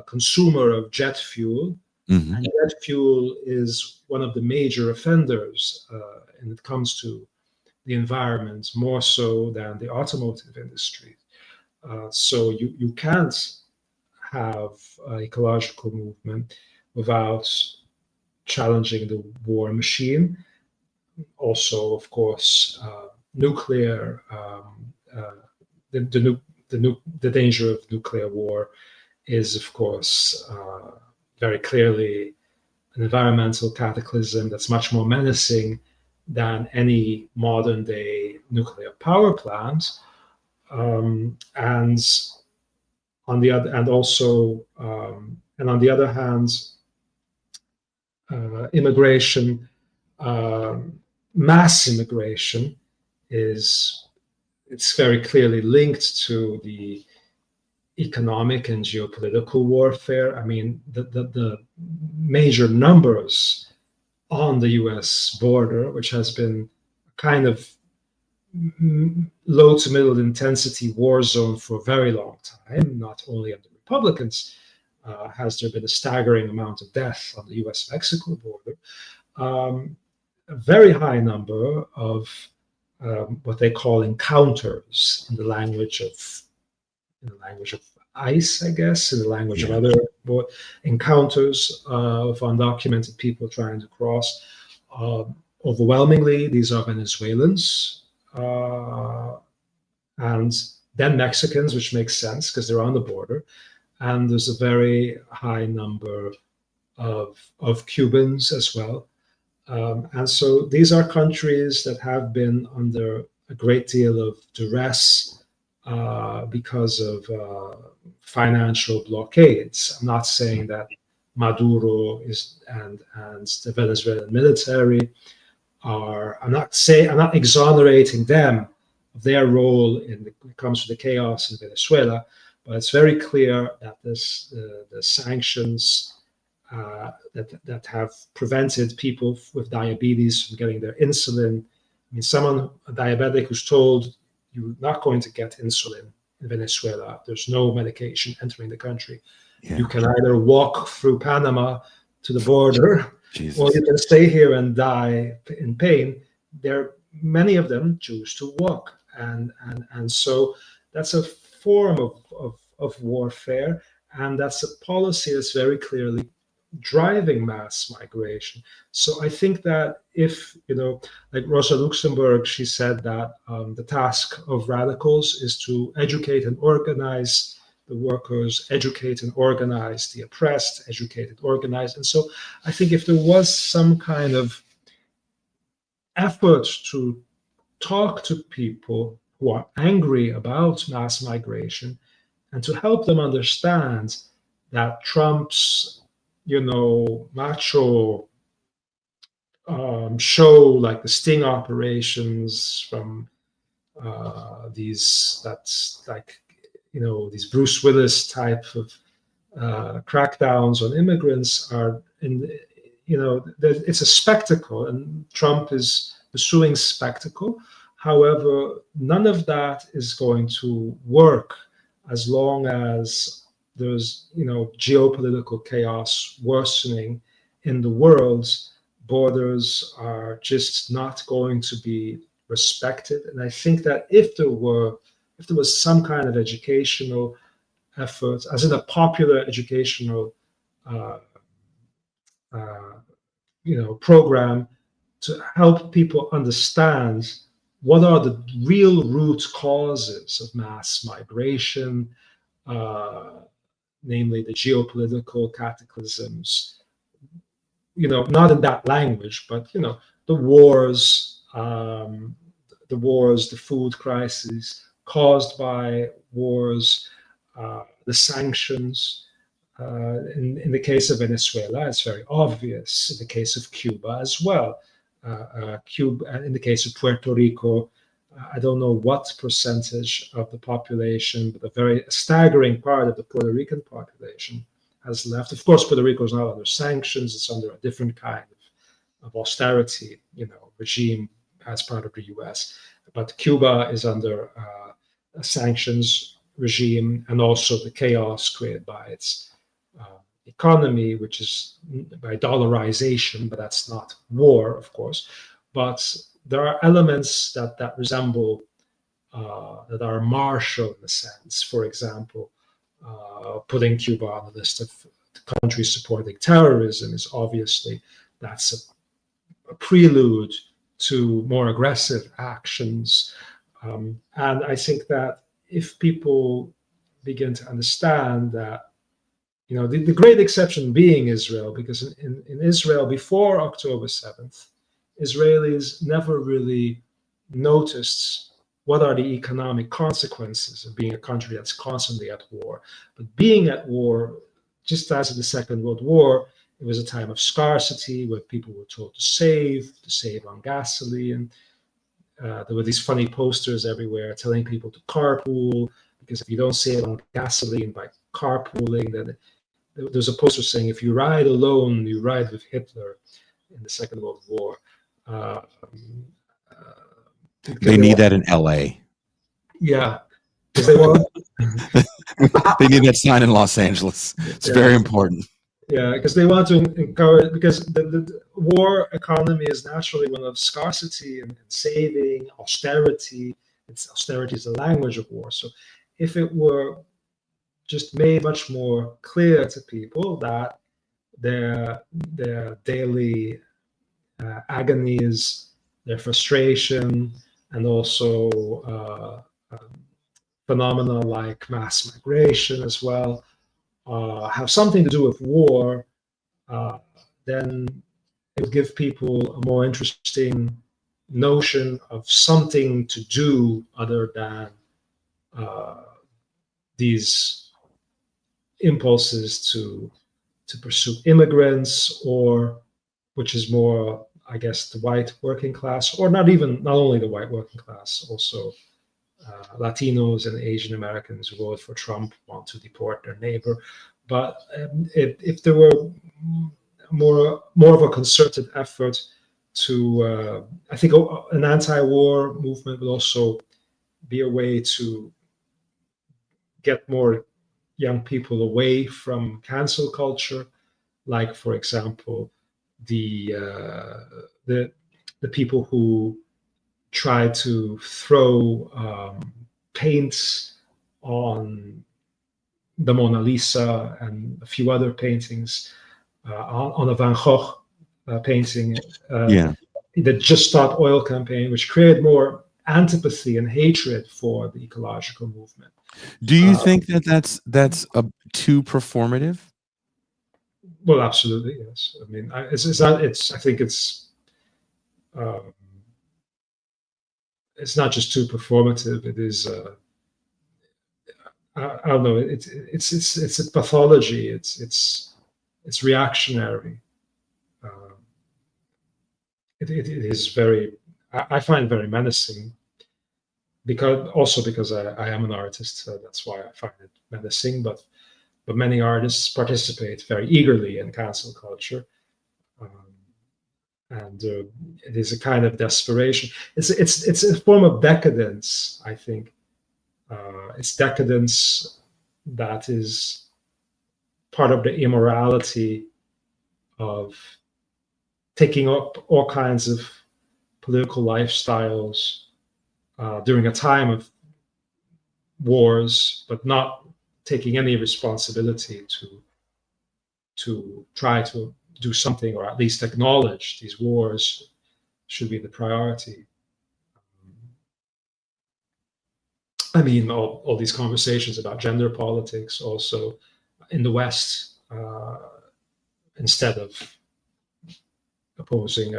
consumer of jet fuel, and jet fuel is one of the major offenders when it comes to the environment, more so than the automotive industry. So you can't have an ecological movement without challenging the war machine. Also, of course, nuclear, the danger of nuclear war is, of course, very clearly an environmental cataclysm that's much more menacing than any modern day nuclear power plant. And on the other, and also, and on the other hand, immigration, mass immigration, it's very clearly linked to the economic and geopolitical warfare. I mean, the major numbers on the U.S. border, which has been kind of low to middle intensity war zone for a very long time, not only under Republicans, has there been a staggering amount of death on the U.S.-Mexico border. A very high number of what they call encounters in the language of ICE, I guess, in the language of other encounters of undocumented people trying to cross. Overwhelmingly, these are Venezuelans, and then Mexicans, which makes sense because they're on the border. And there's a very high number of Cubans as well. And so these are countries that have been under a great deal of duress because of financial blockades. I'm not saying that Maduro and the Venezuelan military are. I'm not exonerating them of their role when it comes to the chaos in Venezuela, but it's very clear that the sanctions that have prevented people with diabetes from getting their insulin. I mean, a diabetic who's told you're not going to get insulin in Venezuela, there's no medication entering the country. Yeah. You can either walk through Panama to the border, Jesus. or you can stay here and die in pain. Many of them choose to walk, and so that's a form of warfare, and that's a policy that's very clearly driving mass migration. So I think that if, like Rosa Luxemburg, she said that the task of radicals is to educate and organize the workers, educate and organize the oppressed, educate and organize. And so I think if there was some kind of effort to talk to people who are angry about mass migration and to help them understand that Trump's macho show, like the sting operations from these Bruce Willis type of crackdowns on immigrants it's a spectacle, and Trump is pursuing spectacle. However, none of that is going to work as long as there's geopolitical chaos worsening in the world. Borders are just not going to be respected, and I think that if there was some kind of educational effort, as in a popular educational program, to help people understand what are the real root causes of mass migration, namely the geopolitical cataclysms, not in that language, but the wars, the food crisis caused by wars, the sanctions. In the case of Venezuela, it's very obvious. In the case of Cuba as well. In the case of Puerto Rico, I don't know what percentage of the population, but a very staggering part of the Puerto Rican population has left. Of course, Puerto Rico is now under sanctions. It's under a different kind of austerity, regime as part of the U.S. But Cuba is under a sanctions regime, and also the chaos created by its economy, which is by dollarization, but that's not war, of course. But there are elements that resemble, that are martial in a sense. For example, putting Cuba on the list of countries supporting terrorism is obviously, that's a prelude to more aggressive actions. And I think that if people begin to understand that, the great exception being Israel, because in Israel, before October 7th, Israelis never really noticed what are the economic consequences of being a country that's constantly at war. But being at war, just as in the Second World War, it was a time of scarcity where people were told to save on gasoline. There were these funny posters everywhere telling people to carpool, because if you don't save on gasoline by carpooling, then there's a poster saying, if you ride alone, you ride with Hitler in the Second World War. They need that in LA. Yeah, because they want. They need that sign in Los Angeles. It's very important. Yeah, because they want to encourage, because the war economy is naturally one of scarcity and saving, austerity. Austerity is the language of war. So if it were just made much more clear to people that their daily agonies, their frustration, and also phenomena like mass migration as well have something to do with war, then it would give people a more interesting notion of something to do other than these impulses to pursue immigrants, or which is more, I guess, the white working class, or not only the white working class, also Latinos and Asian Americans who voted for Trump want to deport their neighbor. But if there were more of a concerted effort to, I think an anti-war movement would also be a way to get more young people away from cancel culture, like, for example, the people who try to throw paints on the Mona Lisa and a few other paintings, on a Van Gogh painting, Yeah. the Just Stop Oil campaign, which created more antipathy and hatred for the ecological movement. Do you think that that's too performative? Well, absolutely, yes. I mean, it's not. I think it's not just too performative. It is. I don't know. It's a pathology. It's reactionary. It is very. I find it very menacing. Because I am an artist, so that's why I find it menacing. But many artists participate very eagerly in cancel culture, and it is a kind of desperation. It's a form of decadence, I think. It's decadence that is part of the immorality of taking up all kinds of political lifestyles during a time of wars, but not taking any responsibility to try to do something, or at least acknowledge these wars should be the priority. I mean, all these conversations about gender politics also in the West, instead of opposing,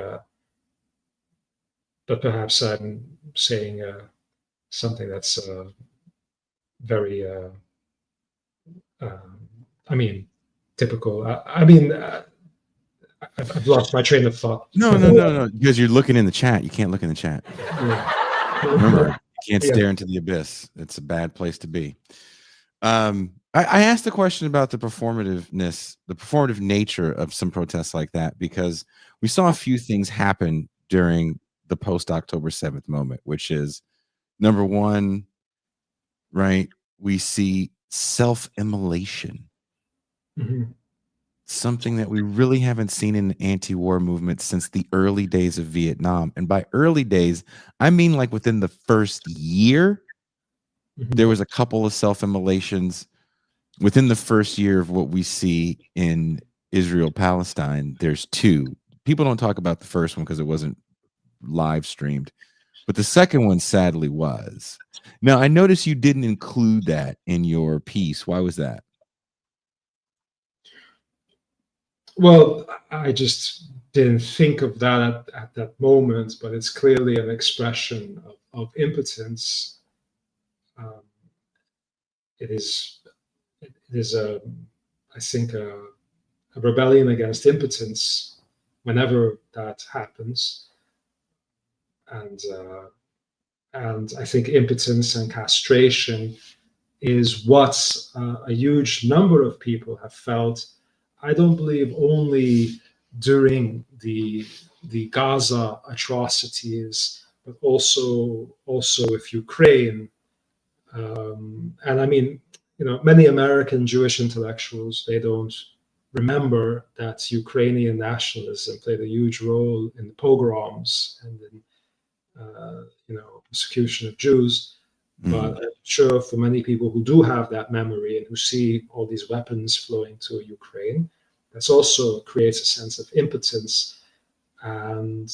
but perhaps I'm saying something that's very, I mean, typical. I've lost my train of thought. No. Because you're looking in the chat. You can't look in the chat. Yeah. Remember, you can't stare into the abyss. It's a bad place to be. I asked the question about the performative nature of some protests like that, because we saw a few things happen during the post-October 7th moment, which is, number one, right, we see self-immolation. Mm-hmm. Something that we really haven't seen in the anti-war movement since the early days of Vietnam. And by early days, I mean like within the first year, there was a couple of self-immolations. Within the first year of what we see in Israel, Palestine, there's two. People don't talk about the first one because it wasn't live streamed, but the second one sadly was. Now, I noticed you didn't include that in your piece. Why was that? Well, I just didn't think of that at that moment, but it's clearly an expression of impotence. It is I think, a rebellion against impotence whenever that happens, and I think impotence and castration is what a huge number of people have felt. I don't believe only during the Gaza atrocities, but also with Ukraine. And I mean, many American Jewish intellectuals, they don't remember that Ukrainian nationalism played a huge role in the pogroms and in persecution of Jews. But I'm sure for many people who do have that memory and who see all these weapons flowing to Ukraine, that's also creates a sense of impotence. And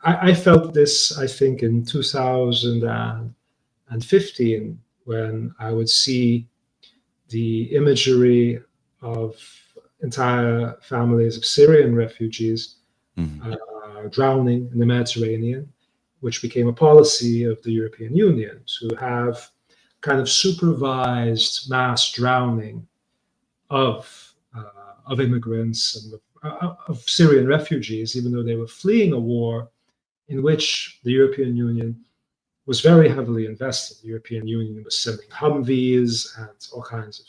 I felt this, I think, in 2015, when I would see the imagery of entire families of Syrian refugees Mhm. drowning in the Mediterranean, which became a policy of the European Union to have kind of supervised mass drowning of immigrants and of Syrian refugees, even though they were fleeing a war in which the European Union was very heavily invested. The European Union was sending Humvees and all kinds of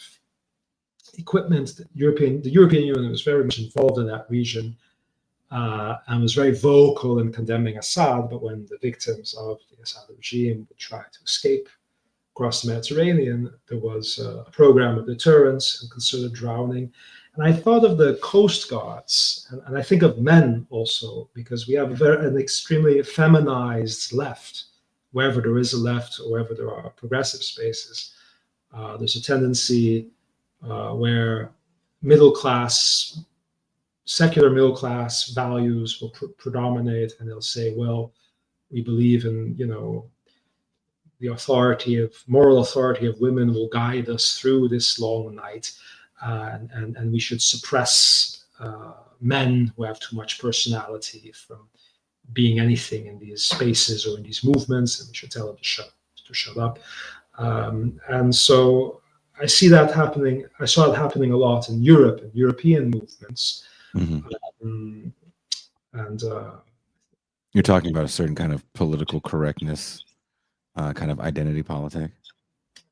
equipment. The European Union was very much involved in that region and was very vocal in condemning Assad. But when the victims of the Assad regime would try to escape across the Mediterranean, there was a program of deterrence and considered drowning. And I thought of the coast guards, and I think of men also, because we have an extremely feminized left. Wherever there is a left or wherever there are progressive spaces, there's a tendency where secular middle class values will predominate, and they'll say, well, we believe in, the moral authority of women will guide us through this long night, and we should suppress men who have too much personality from being anything in these spaces or in these movements, and we should tell them to shut up. And so I see that happening. I saw it happening a lot in Europe and European movements. Mhm. And You're talking about a certain kind of political correctness, kind of identity politic.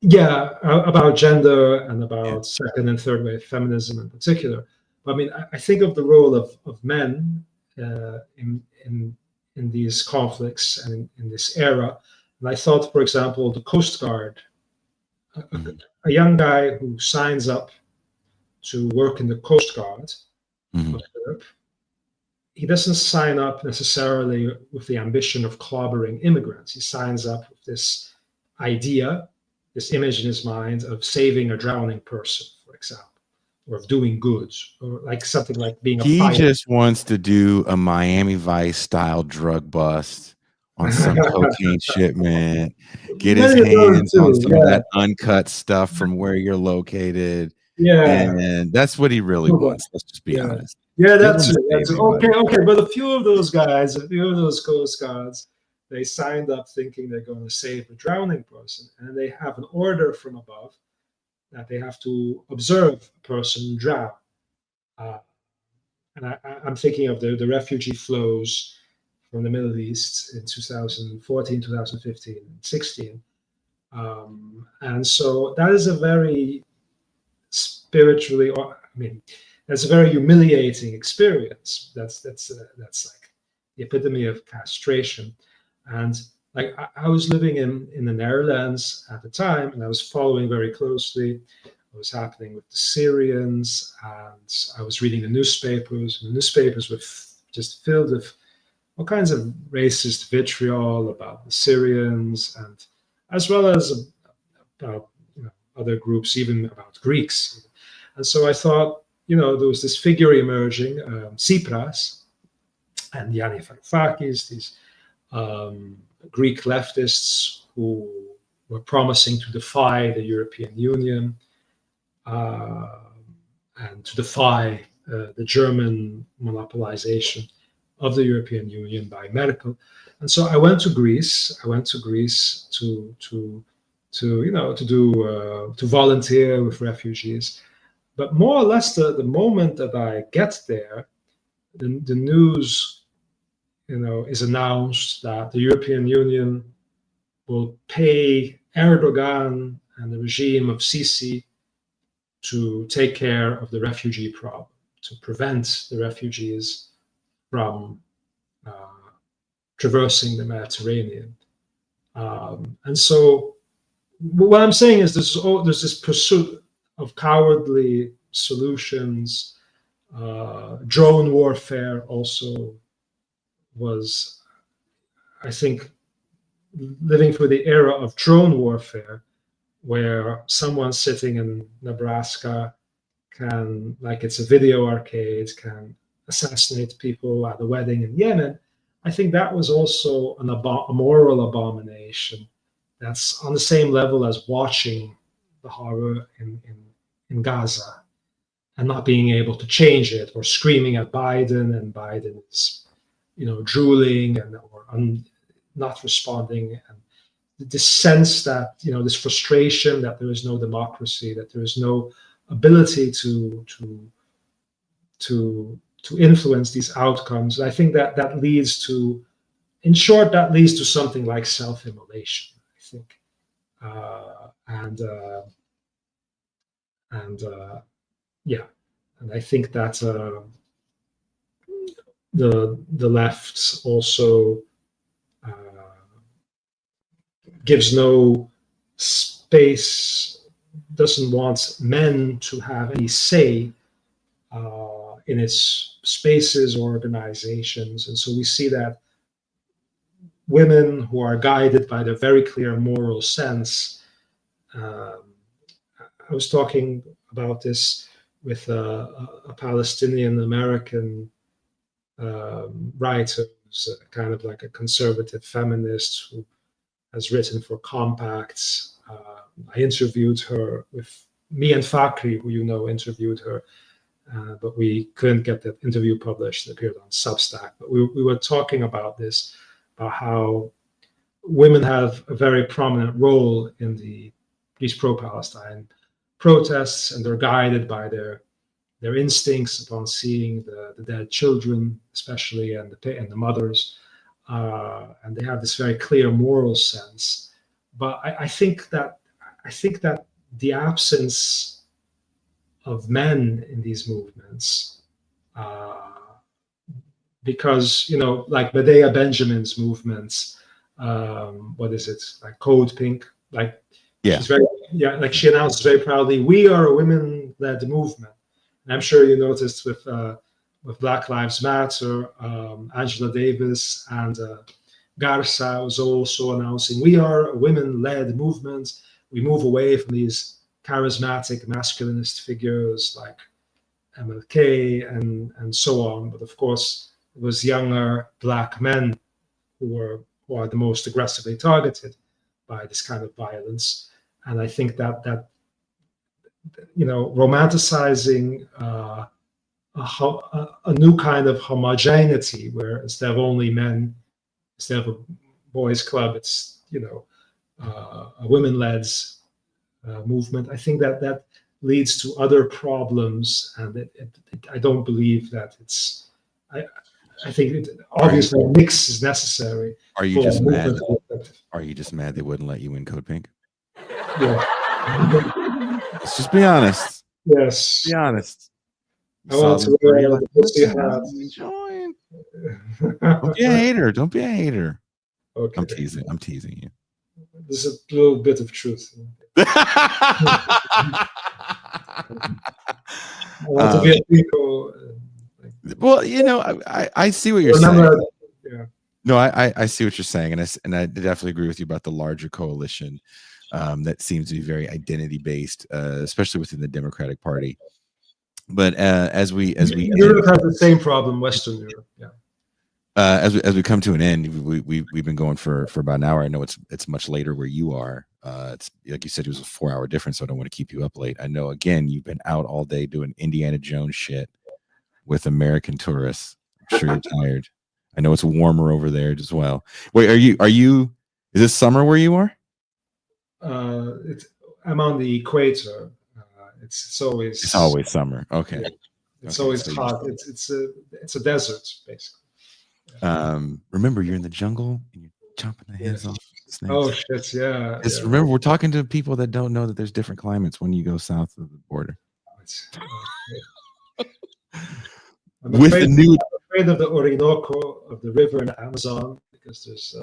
yeah, about gender and about second and third wave feminism in particular. But I mean, I think of the role of men in these conflicts and in this era. And I thought, for example, the Coast Guard, a young guy who signs up to work in the Coast Guard of Europe, he doesn't sign up necessarily with the ambition of clobbering immigrants. He signs up with this idea, this image in his mind of saving a drowning person, for example, or of doing good, or like something like being a He pilot. just wants to do a Miami Vice style drug bust on some cocaine shipment, get his Many of those hands on too, some of that uncut stuff from where you're located. yeah. And that's what he really wants. Let's just be honest. Yeah, He that's doesn't it. wanna That's save it. Okay, anybody. okay. But a few of those guys, a few of those Coast Guards, they signed up thinking they're going to save a drowning person, and they have an order from above that they have to observe a person drown. And I'm thinking of the refugee flows from the Middle East in 2014, 2015, and 16. And so that is a very spiritually, or I mean, that's a very humiliating experience. That's like the epitome of castration. And like I was living in the Netherlands at the time, and I was following very closely what was happening with the Syrians, and I was reading the newspapers. And the newspapers were just filled with all kinds of racist vitriol about the Syrians, and as well as about other groups, even about Greeks. And so I thought, there was this figure emerging, Tsipras and Yanis Varoufakis, these Greek leftists who were promising to defy the European Union and to defy the German monopolization of the European Union by Merkel. And so I went to Greece. I went to Greece to volunteer with refugees. But more or less, the moment that I get there, the news, is announced that the European Union will pay Erdogan and the regime of Sisi to take care of the refugee problem, to prevent the refugees from traversing the Mediterranean. And so what I'm saying is there's this pursuit of cowardly solutions. Drone warfare also was, I think, living through the era of drone warfare, where someone sitting in Nebraska can, like it's a video arcade, can assassinate people at a wedding in Yemen. I think that was also a moral abomination that's on the same level as watching the horror in Gaza and not being able to change it, or screaming at Biden, and Biden is drooling or not responding, and this sense that this frustration that there is no democracy, that there is no ability to influence these outcomes. I think that leads to, in short, that leads to something like self-immolation, I think, yeah, and I think that the left also gives no space, doesn't want men to have any say in its spaces or organizations. And so we see that women who are guided by their very clear moral sense. I was talking about this with a Palestinian American writer who's kind of like a conservative feminist who has written for Compacts. I interviewed her with me and Fakri, who interviewed her, but we couldn't get that interview published. It appeared on Substack. But we were talking about this, about how women have a very prominent role in these pro-Palestine protests, and they're guided by their instincts upon seeing the dead children, especially, and the mothers, and they have this very clear moral sense. But I think that the absence of men in these movements, because like Medea Benjamin's movements, what is it, like Code Pink, like she's very, like she announces very proudly, we are a women-led movement. And I'm sure you noticed with Black Lives Matter, Angela Davis and Garza was also announcing, we are a women-led movement. We move away from these charismatic masculinist figures like MLK and so on. But of course, it was younger Black men who are the most aggressively targeted by this kind of violence. And I think that romanticizing a new kind of homogeneity, where instead of only men, instead of a boys' club, it's a women-led movement. I think that leads to other problems, and I don't believe that it's. I think obviously a mix is necessary. Are you just mad? Are you just mad they wouldn't let you in Code Pink? Yeah. Let's just be honest. Yes. Be honest. I want to wear the pussy hat. Don't be a hater. Don't be a hater. Okay. I'm teasing you. There's a little bit of truth. I want to be a people. Well, I see what you're saying. Yeah. No, I see what you're saying, and I definitely agree with you about the larger coalition that seems to be very identity based, especially within the Democratic Party. But as we Europe has the same problem, Western Europe. Yeah. As we come to an end, we've been going for about an hour. I know it's much later where you are. It's like you said, it was a 4-hour difference, so I don't want to keep you up late. I know, again, you've been out all day doing Indiana Jones shit with American tourists. I'm sure you're tired. I know it's warmer over there as well. Wait, are you? Is this summer where you are? I'm on the equator. It's always summer. Okay. Yeah. It's always hot. It's a desert, basically. Remember, you're in the jungle and you're chopping the heads off the snakes. Oh shit! Yeah. Remember, we're talking to people that don't know that there's different climates when you go south of the border. I'm afraid of the Orinoco, of the river in the Amazon, because there's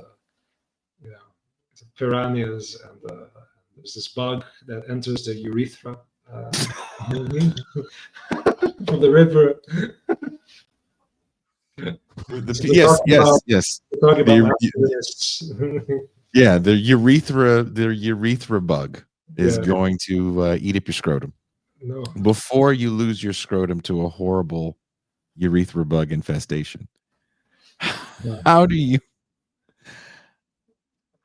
piranhas, and there's this bug that enters the urethra from the river. Yes. We're talking about the urethra bug is going to eat up your scrotum. No. Before you lose your scrotum to a horrible urethra bug infestation. Yeah.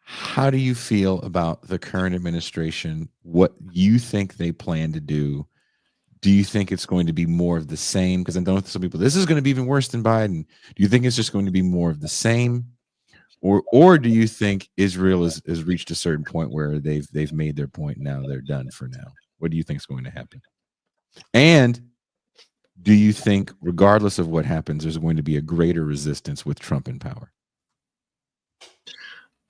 How do you feel about the current administration? What you think they plan to do Do you think it's going to be more of the same? Because I know some people, this is going to be even worse than Biden. Do you think it's just going to be more of the same? Or do you think Israel has reached a certain point where they've made their point, now they're done for now? What do you think is going to happen? And do you think, regardless of what happens, there's going to be a greater resistance with Trump in power?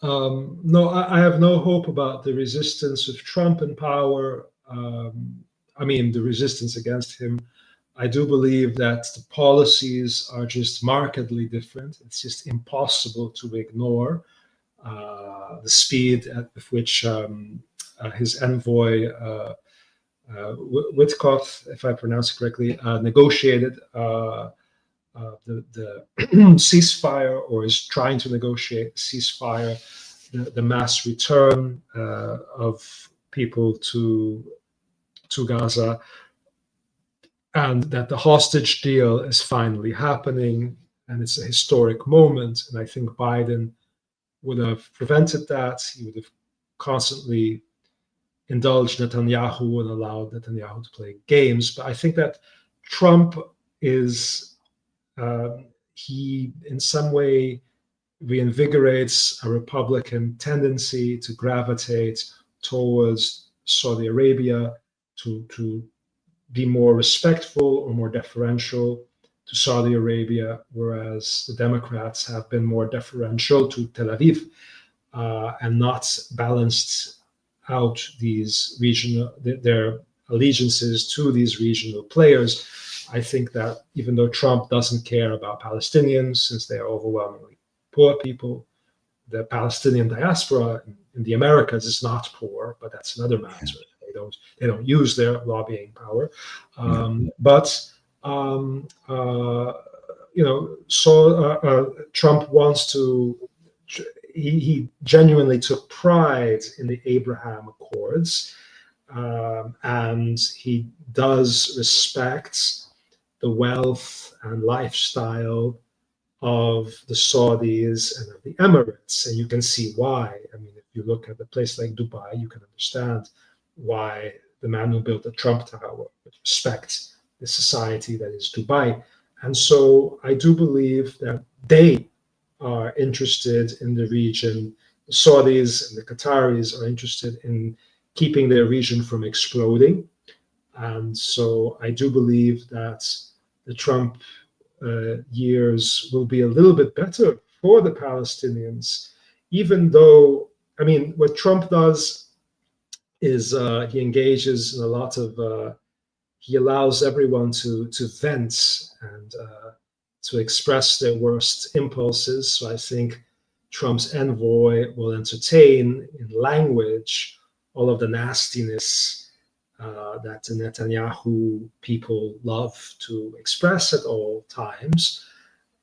No, I have no hope about the resistance of Trump in power. I mean, the resistance against him. I do believe that the policies are just markedly different. It's just impossible to ignore the speed with which his envoy, Witkoff, if I pronounce it correctly, negotiated the ceasefire, or is trying to negotiate ceasefire, the mass return of people to Gaza, and that the hostage deal is finally happening, and it's a historic moment. And I think Biden would have prevented that. He would have constantly indulged Netanyahu and allowed Netanyahu to play games. But I think that Trump is, he in some way reinvigorates a Republican tendency to gravitate towards Saudi Arabia, to be more respectful or more deferential to Saudi Arabia, whereas the Democrats have been more deferential to Tel Aviv and not balanced out these regional, their allegiances to these regional players. I think that even though Trump doesn't care about Palestinians, since they are overwhelmingly poor people, the Palestinian diaspora in the Americas is not poor, but that's another matter. They don't use their lobbying power, so Trump wants to. He genuinely took pride in the Abraham Accords, and he does respect the wealth and lifestyle of the Saudis and of the Emirates, and you can see why. I mean, if you look at a place like Dubai, you can understand why the man who built the Trump Tower would respect the society that is Dubai. And so I do believe that they are interested in the region. The Saudis and the Qataris are interested in keeping their region from exploding. And so I do believe that the Trump years will be a little bit better for the Palestinians, even though, I mean, what Trump does is he engages in a lot of, he allows everyone to vent and to express their worst impulses. So I think Trump's envoy will entertain in language all of the nastiness that the Netanyahu people love to express at all times.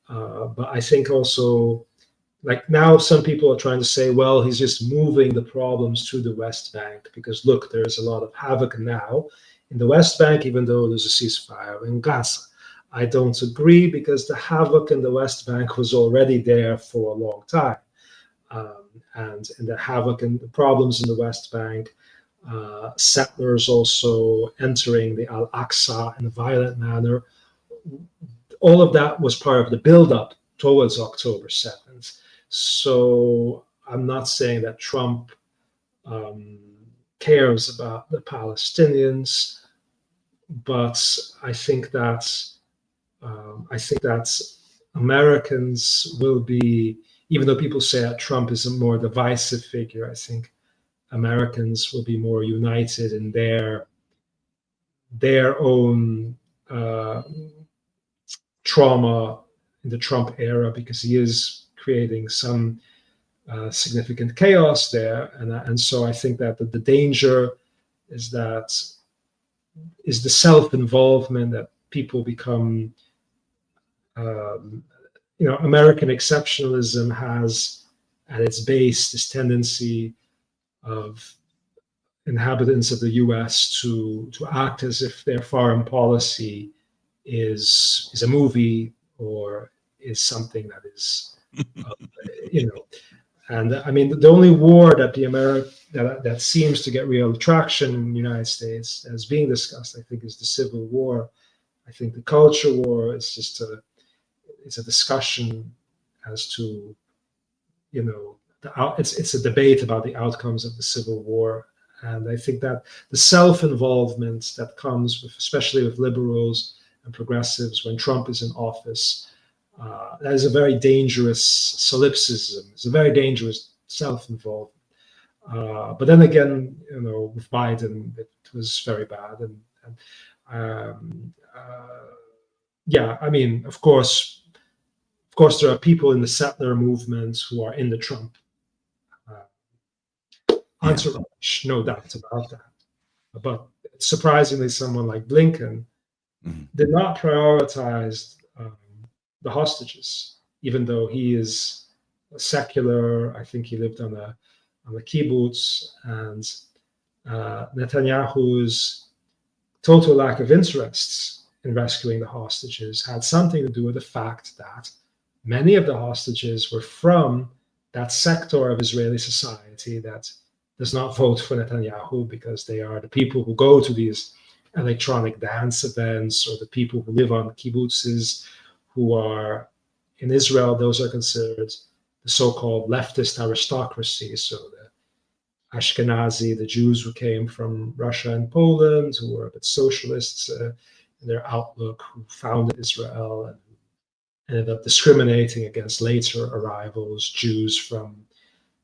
But I think also, like now, some people are trying to say, well, he's just moving the problems to the West Bank because look, there's a lot of havoc now in the West Bank, even though there's a ceasefire in Gaza. I don't agree because the havoc in the West Bank was already there for a long time. And the havoc and the problems in the West Bank, settlers also entering the Al-Aqsa in a violent manner, all of that was part of the buildup towards October 7th. So I'm not saying that Trump cares about the Palestinians, but I think that Americans will be, even though people say that Trump is a more divisive figure, I think Americans will be more united in their own trauma in the Trump era, because he is creating some significant chaos there, and so I think that the danger is the self-involvement, that people become, American exceptionalism has at its base this tendency of inhabitants of the U.S. to act as if their foreign policy is a movie or is something that is, And I mean, the only war that that seems to get real traction in the United States as being discussed, I think, is the Civil War. I think the culture war is just it's a discussion as to, you know, it's a debate about the outcomes of the Civil War. And I think that the self-involvement that comes with, especially with liberals and progressives when Trump is in office, that is a very dangerous solipsism. It's a very dangerous self-involvement. But then again, you know, with Biden, it was very bad. And yeah, I mean, of course, there are people in the settler movement who are in the Trump entourage, no doubt about that. But surprisingly, someone like Blinken did not prioritize the hostages, even though he is a secular. I think he lived on a kibbutz, and Netanyahu's total lack of interest in rescuing the hostages had something to do with the fact that many of the hostages were from that sector of Israeli society that does not vote for Netanyahu, because they are the people who go to these electronic dance events, or the people who live on kibbutzes, who are in Israel. Those are considered the so-called leftist aristocracy. So the Ashkenazi, the Jews who came from Russia and Poland, who were a bit socialists in their outlook, who founded Israel and ended up discriminating against later arrivals, Jews from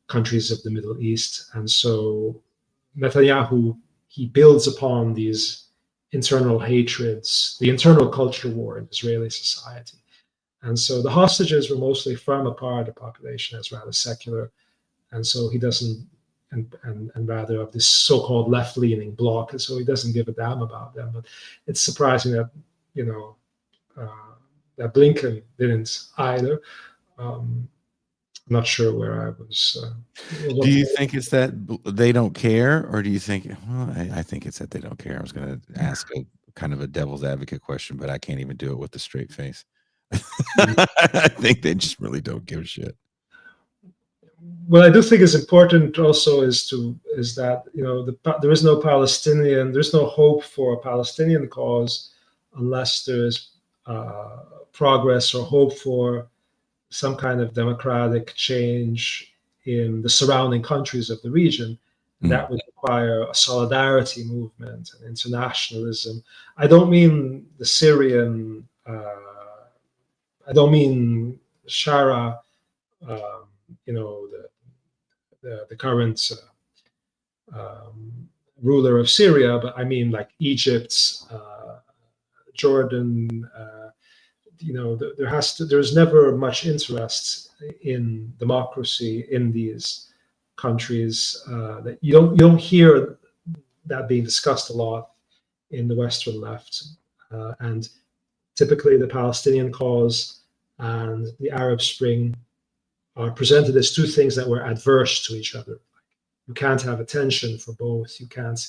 countries of the Middle East. And so Netanyahu, he builds upon these internal hatreds, the internal culture war in Israeli society. And so the hostages were mostly from a part of the population that's rather secular. And so he doesn't, and rather of this so-called left-leaning bloc, and so he doesn't give a damn about them. But it's surprising that, you know, that Blinken didn't either. I'm not sure where I was. Do you think it's that they don't care, or do you think? Well, I think it's that they don't care. I was going to ask a kind of a devil's advocate question, but I can't even do it with a straight face. I think they just really don't give a shit. What I do think is important also is that, you know, there is no Palestinian, there's no hope for a Palestinian cause unless there's progress or hope for some kind of democratic change in the surrounding countries of the region. And that would require a solidarity movement and internationalism. I don't mean the Syrian, I don't mean Shara, you know, the current ruler of Syria, but I mean like Egypt, Jordan. You know, there's never much interest in democracy in these countries. That you don't hear that being discussed a lot in the Western left, and typically the Palestinian cause and the Arab Spring are presented as two things that were adverse to each other. You can't have attention for both. You can't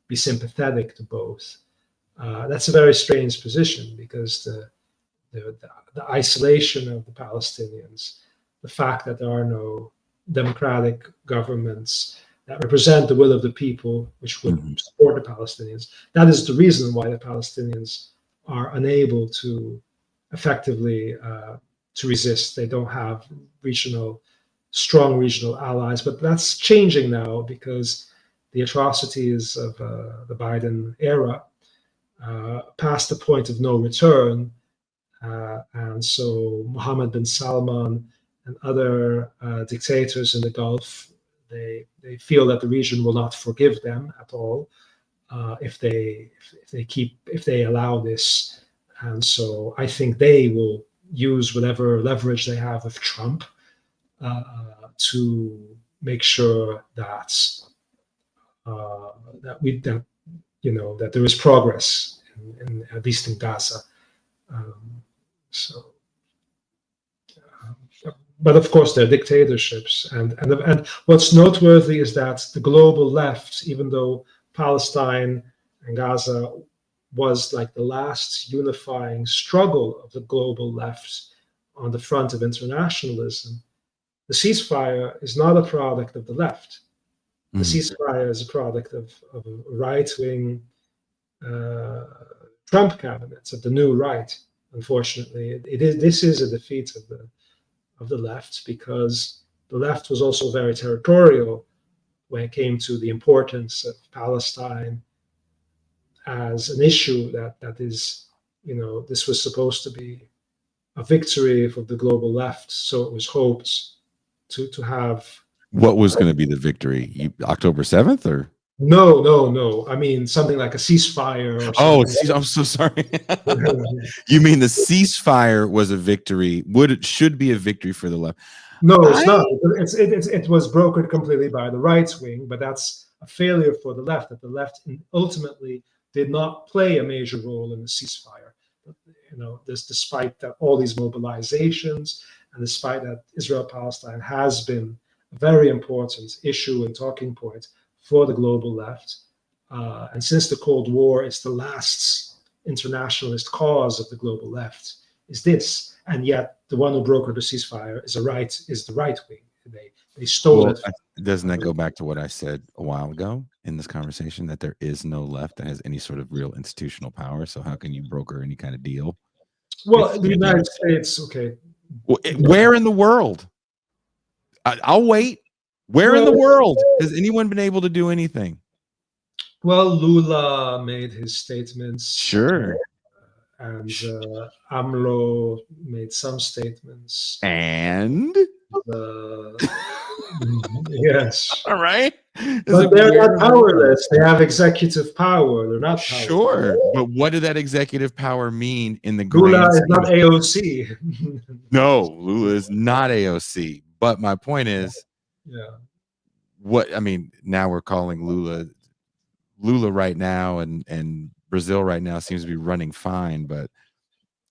be sympathetic to both. That's a very strange position, because the isolation of the Palestinians, the fact that there are no democratic governments that represent the will of the people, which would support the Palestinians, that is the reason why the Palestinians are unable to effectively to resist. They don't have strong regional allies, but that's changing now, because the atrocities of the Biden era passed the point of no return. And so Mohammed bin Salman and other dictators in the Gulf, they feel that the region will not forgive them at all if they allow this. And so I think they will use whatever leverage they have with Trump to make sure that that there is progress in at least in Gaza. But of course, they're dictatorships, and what's noteworthy is that the global left, even though Palestine and Gaza was like the last unifying struggle of the global left on the front of internationalism, the ceasefire is not a product of the left. The Mhm. ceasefire is a product of a right-wing Trump cabinets of the new right. Unfortunately, this is a defeat of the left, because the left was also very territorial when it came to the importance of Palestine as an issue that is, this was supposed to be a victory for the global left. So it was hoped to have. What was going to be the victory? October 7th or? No. I mean, something like a ceasefire or Oh, something. I'm so sorry. You mean the ceasefire was a victory? Should be a victory for the left? No, it's not. It was brokered completely by the right wing, but that's a failure for the left. That the left ultimately did not play a major role in the ceasefire. This, despite that all these mobilizations, and despite that Israel-Palestine has been a very important issue and talking point for the global left, and since the Cold War, it's the last internationalist cause of the global left. Is this, and yet the one who brokered the ceasefire is the right wing. They stole it. Doesn't that go back to what I said a while ago in this conversation, that there is no left that has any sort of real institutional power? So how can you broker any kind of deal? Well, the United States, okay. Where in the world? I'll wait. Where in the world has anyone been able to do anything? Well, Lula made his statements. Sure. And AMLO made some statements. And? Yes. All right. But they're not powerless. They have executive power. They're not powerless. Sure. But what did that executive power mean in the Lula is not AOC. No, Lula is not AOC. But my point is, now we're calling Lula right now, and Brazil right now seems to be running fine, but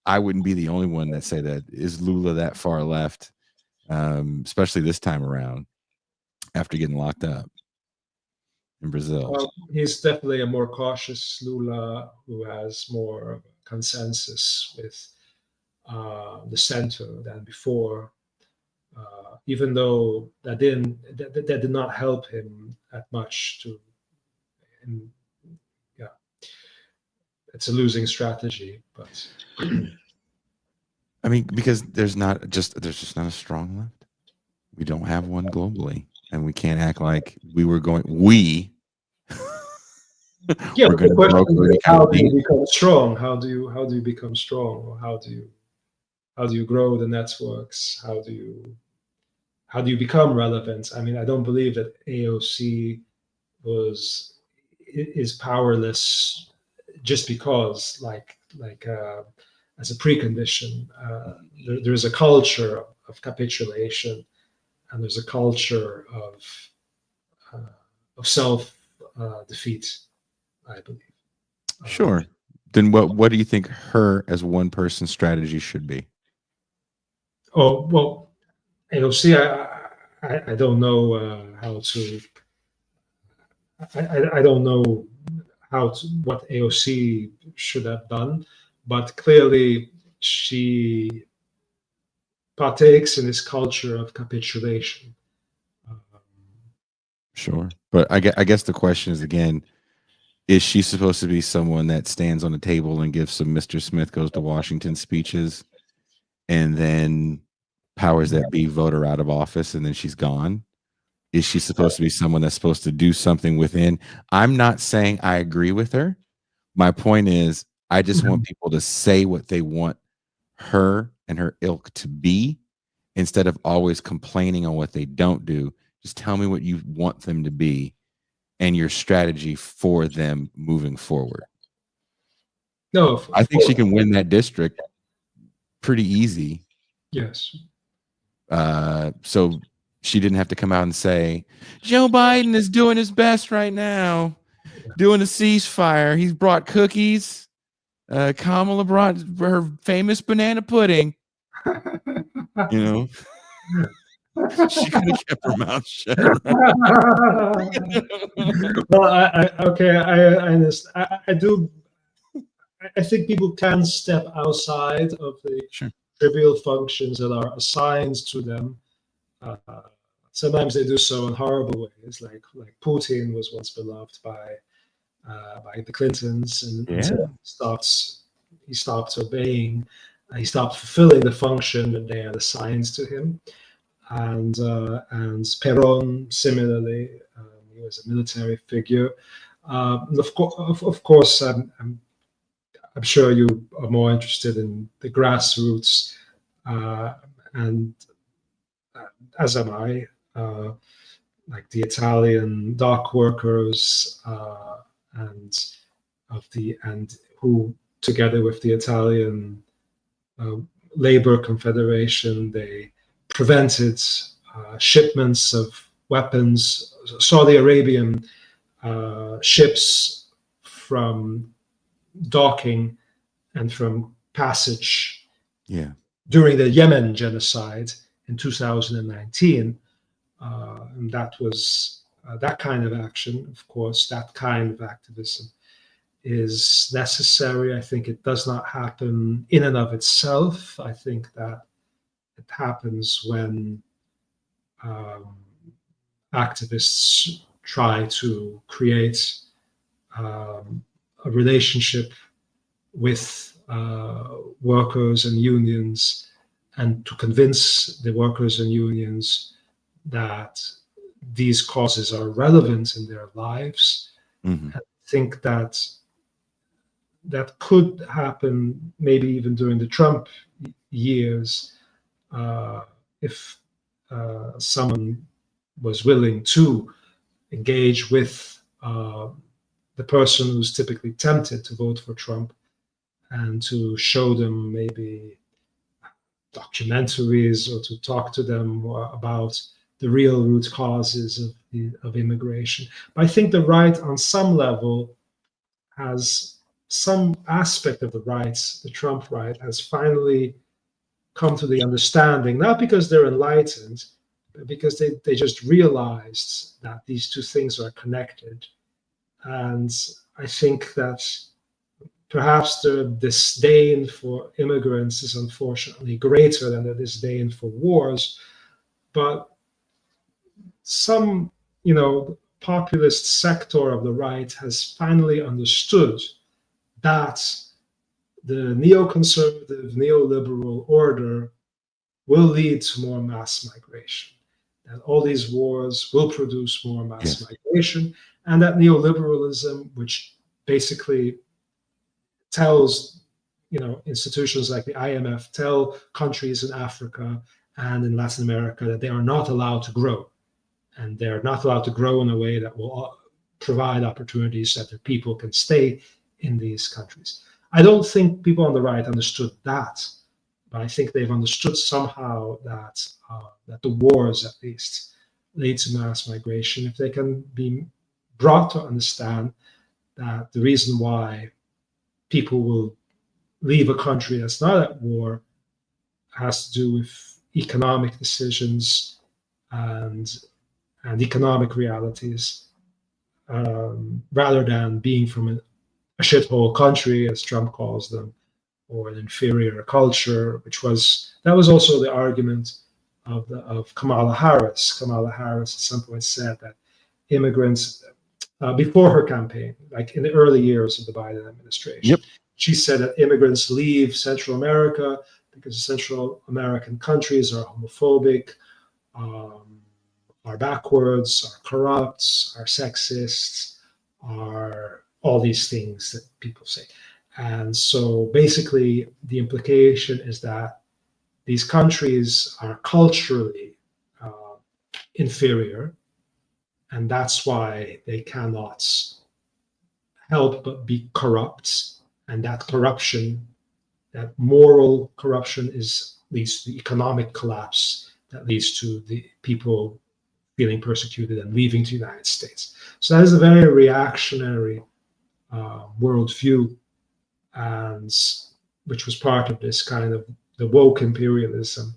I wouldn't be the only one that say that. Is Lula that far left, especially this time around after getting locked up in Brazil? Well, he's definitely a more cautious Lula, who has more consensus with the center than before. Even though that did not help him that much it's a losing strategy. But I mean, because there's just not a strong left. We don't have one globally, and we can't act like we're going the question is, how do you become strong? How do you become strong? Or how do you grow the networks? How do you become relevant? I mean, I don't believe that AOC is powerless just because, as a precondition. There's a culture of capitulation, and there's a culture of self defeat, I believe. Sure. Then what do you think her as one person strategy should be? Oh, well, AOC, I don't know how to. I don't know what AOC should have done, but clearly she partakes in this culture of capitulation. Sure, but I guess the question is, again, is she supposed to be someone that stands on the table and gives some Mr. Smith goes to Washington speeches, and then powers that be vote her out of office, and then she's gone? Is she supposed to be someone that's supposed to do something within? I'm not saying I agree with her. My point is, I just want people to say what they want her and her ilk to be, instead of always complaining on what they don't do. Just tell me what you want them to be and your strategy for them moving forward. No, I think she can win that district pretty easy. Yes. So she didn't have to come out and say, Joe Biden is doing his best right now, doing a ceasefire. He's brought cookies. Kamala brought her famous banana pudding. You know, she could have kept her mouth shut. Right? Well, I understand. I do. I think people can step outside of the trivial functions that are assigned to them Uh, Sometimes they do so in horrible ways, like Putin was once beloved by the Clintons, and Yeah. until he stopped obeying, he stopped fulfilling the function that they had assigned to him. And Perón similarly, he was a military figure. Of course, I'm sure you are more interested in the grassroots, uh, and as am I. Like the Italian dock workers, and who, together with the Italian uh, Labor Confederation, they prevented shipments of weapons, Saudi Arabian ships from docking and from passage Yeah. during the Yemen genocide in 2019. And that was that kind of action, of course, that kind of activism is necessary. I think it does not happen in and of itself. I think that it happens when um, activists try to create a relationship with workers and unions, and to convince the workers and unions that these causes are relevant in their lives. Hmm. I think that that could happen maybe even during the Trump years, if someone was willing to engage with the person who's typically tempted to vote for Trump, and to show them maybe documentaries, or to talk to them about the real root causes of immigration. But I think the right, on some level, has some aspect of the rights, the Trump right, has finally come to the understanding, not because they're enlightened, but because they just realized that these two things are connected. And I think that perhaps the disdain for immigrants is unfortunately greater than the disdain for wars, but some, populist sector of the right has finally understood that the neoconservative, neoliberal order will lead to more mass migration, that all these wars will produce more mass Yes. migration, and that neoliberalism, which basically tells institutions like the IMF tell countries in Africa and in Latin America that they are not allowed to grow, and they're not allowed to grow in a way that will provide opportunities that the people can stay in these countries. I don't think people on the right understood that, but I think they've understood somehow that the wars, at least, lead to mass migration. If they can be brought to understand that the reason why people will leave a country that's not at war has to do with economic decisions and economic realities, rather than being from a shithole country, as Trump calls them, or an inferior culture, that was also the argument of Kamala Harris. Kamala Harris at some point said that immigrants, before her campaign, like in the early years of the Biden administration, Yep. she said that immigrants leave Central America because Central American countries are homophobic, um, are backwards, are corrupt, are sexist, are all these things that people say. And so basically, the implication is that these countries are culturally inferior, and that's why they cannot help but be corrupt. And that corruption, that moral corruption, leads to the economic collapse that leads to the people feeling persecuted and leaving to the United States. So that is a very reactionary worldview, and which was part of this kind of the woke imperialism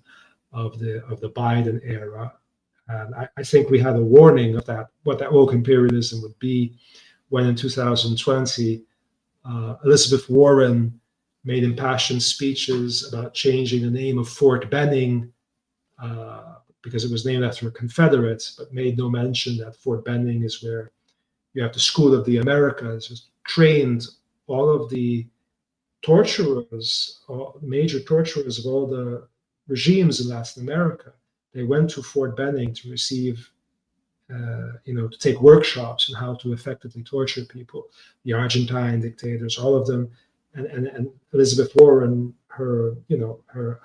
of the Biden era. And I think we had a warning of that, what that woke imperialism would be, when in 2020 Elizabeth Warren made impassioned speeches about changing the name of Fort Benning because it was named after a Confederate, but made no mention that Fort Benning is where you have the School of the Americas, which trained all of the torturers, major torturers of all the regimes in Latin America. They went to Fort Benning to receive, to take workshops on how to effectively torture people. The Argentine dictators, all of them, and Elizabeth Warren, her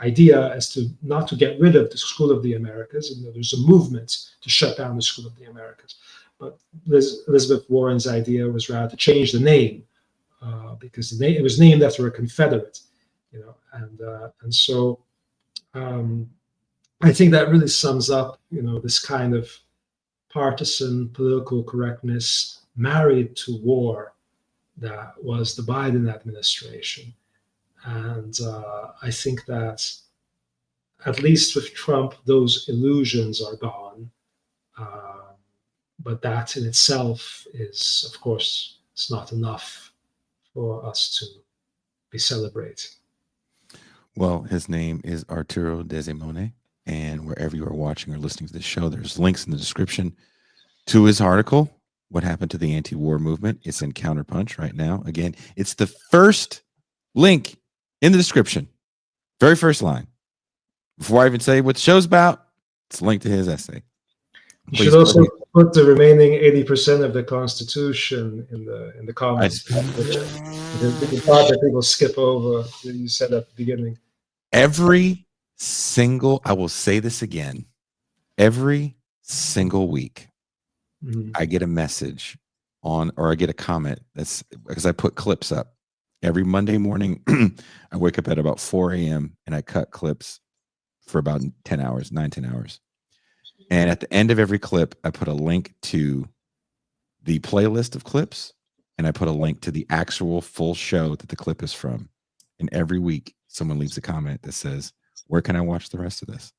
idea as to not to get rid of the School of the Americas. And there's a movement to shut down the School of the Americas, but Elizabeth Warren's idea was rather to change the name. Because it was named after a Confederate, and so I think that really sums up, this kind of partisan political correctness married to war that was the Biden administration, and I think that at least with Trump, those illusions are gone, but that in itself is, of course, it's not enough for us to be celebrating. Well, his name is Arturo DESIMONE, and wherever you are watching or listening to this show, there's links in the description to his article, What Happened to the Anti-War Movement. It's in Counterpunch right now. Again, it's the first link in the description, very first line. Before I even say what the show's about, it's linked to his essay. You should also put the remaining 80% of the Constitution in the comments. The part that people skip over that you said at the beginning. Every single, I will say this again, every single week, I get a message or I get a comment that's because I put clips up every Monday morning. I wake up at about 4 a.m. and I cut clips for about 10 hours, 9-10 hours. And at the end of every clip, I put a link to the playlist of clips, and I put a link to the actual full show that the clip is from. And every week, someone leaves a comment that says, "Where can I watch the rest of this?"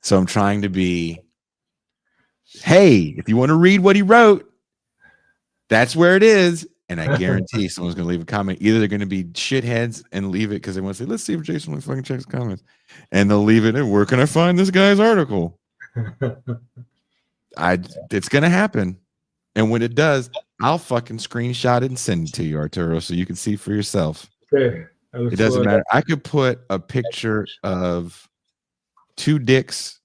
So I'm trying to be, hey, if you want to read what he wrote, that's where it is. And I guarantee someone's going to leave a comment. Either they're going to be shitheads and leave it because they want to say, let's see if Jason really fucking checks comments. And they'll leave it. And where can I find this guy's article? It's going to happen. And when it does, I'll fucking screenshot it and send it to you, Arturo, so you can see for yourself. Okay. It doesn't matter. I could put a picture of 2 dicks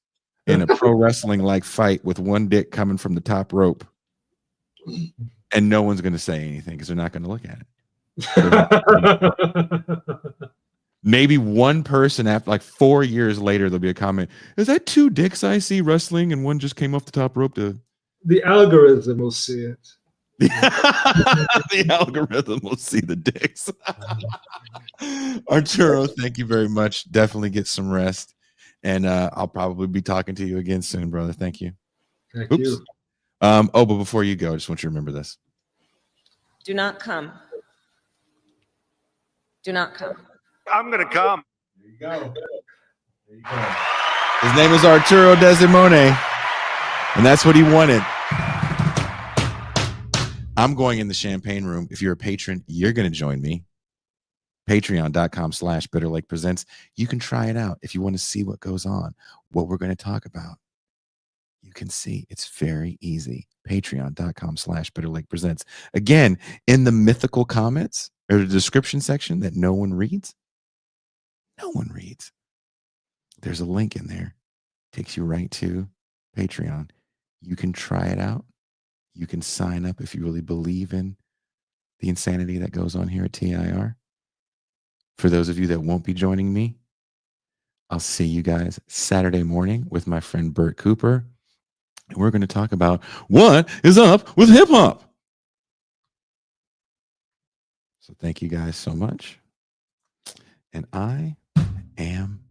in a pro wrestling like fight with 1 dick coming from the top rope. And no one's going to say anything because they're not going to look at it. Maybe one person after like 4 years later, there'll be a comment. Is that 2 dicks I see wrestling and one just came off the top rope to... The algorithm will see it. The algorithm will see the dicks. Arturo, thank you very much. Definitely get some rest. And I'll probably be talking to you again soon, brother. Thank you. Thank you. But before you go, I just want you to remember this. Do not come. Do not come. I'm going to come. There you go. There you go. His name is Arturo DESIMONE, and that's what he wanted. I'm going in the champagne room. If you're a patron, you're going to join me. Patreon.com/BitterLakePresents. You can try it out if you want to see what goes on, what we're going to talk about. You can see it's very easy. Patreon.com/BitterLakePresents. Again, in the mythical comments or the description section that no one reads, there's a link in there. Takes you right to Patreon. You can try it out. You can sign up if you really believe in the insanity that goes on here at TIR. For those of you that won't be joining me, I'll see you guys Saturday morning with my friend Bert Cooper. And we're going to talk about what is up with hip hop. So thank you guys so much. And I am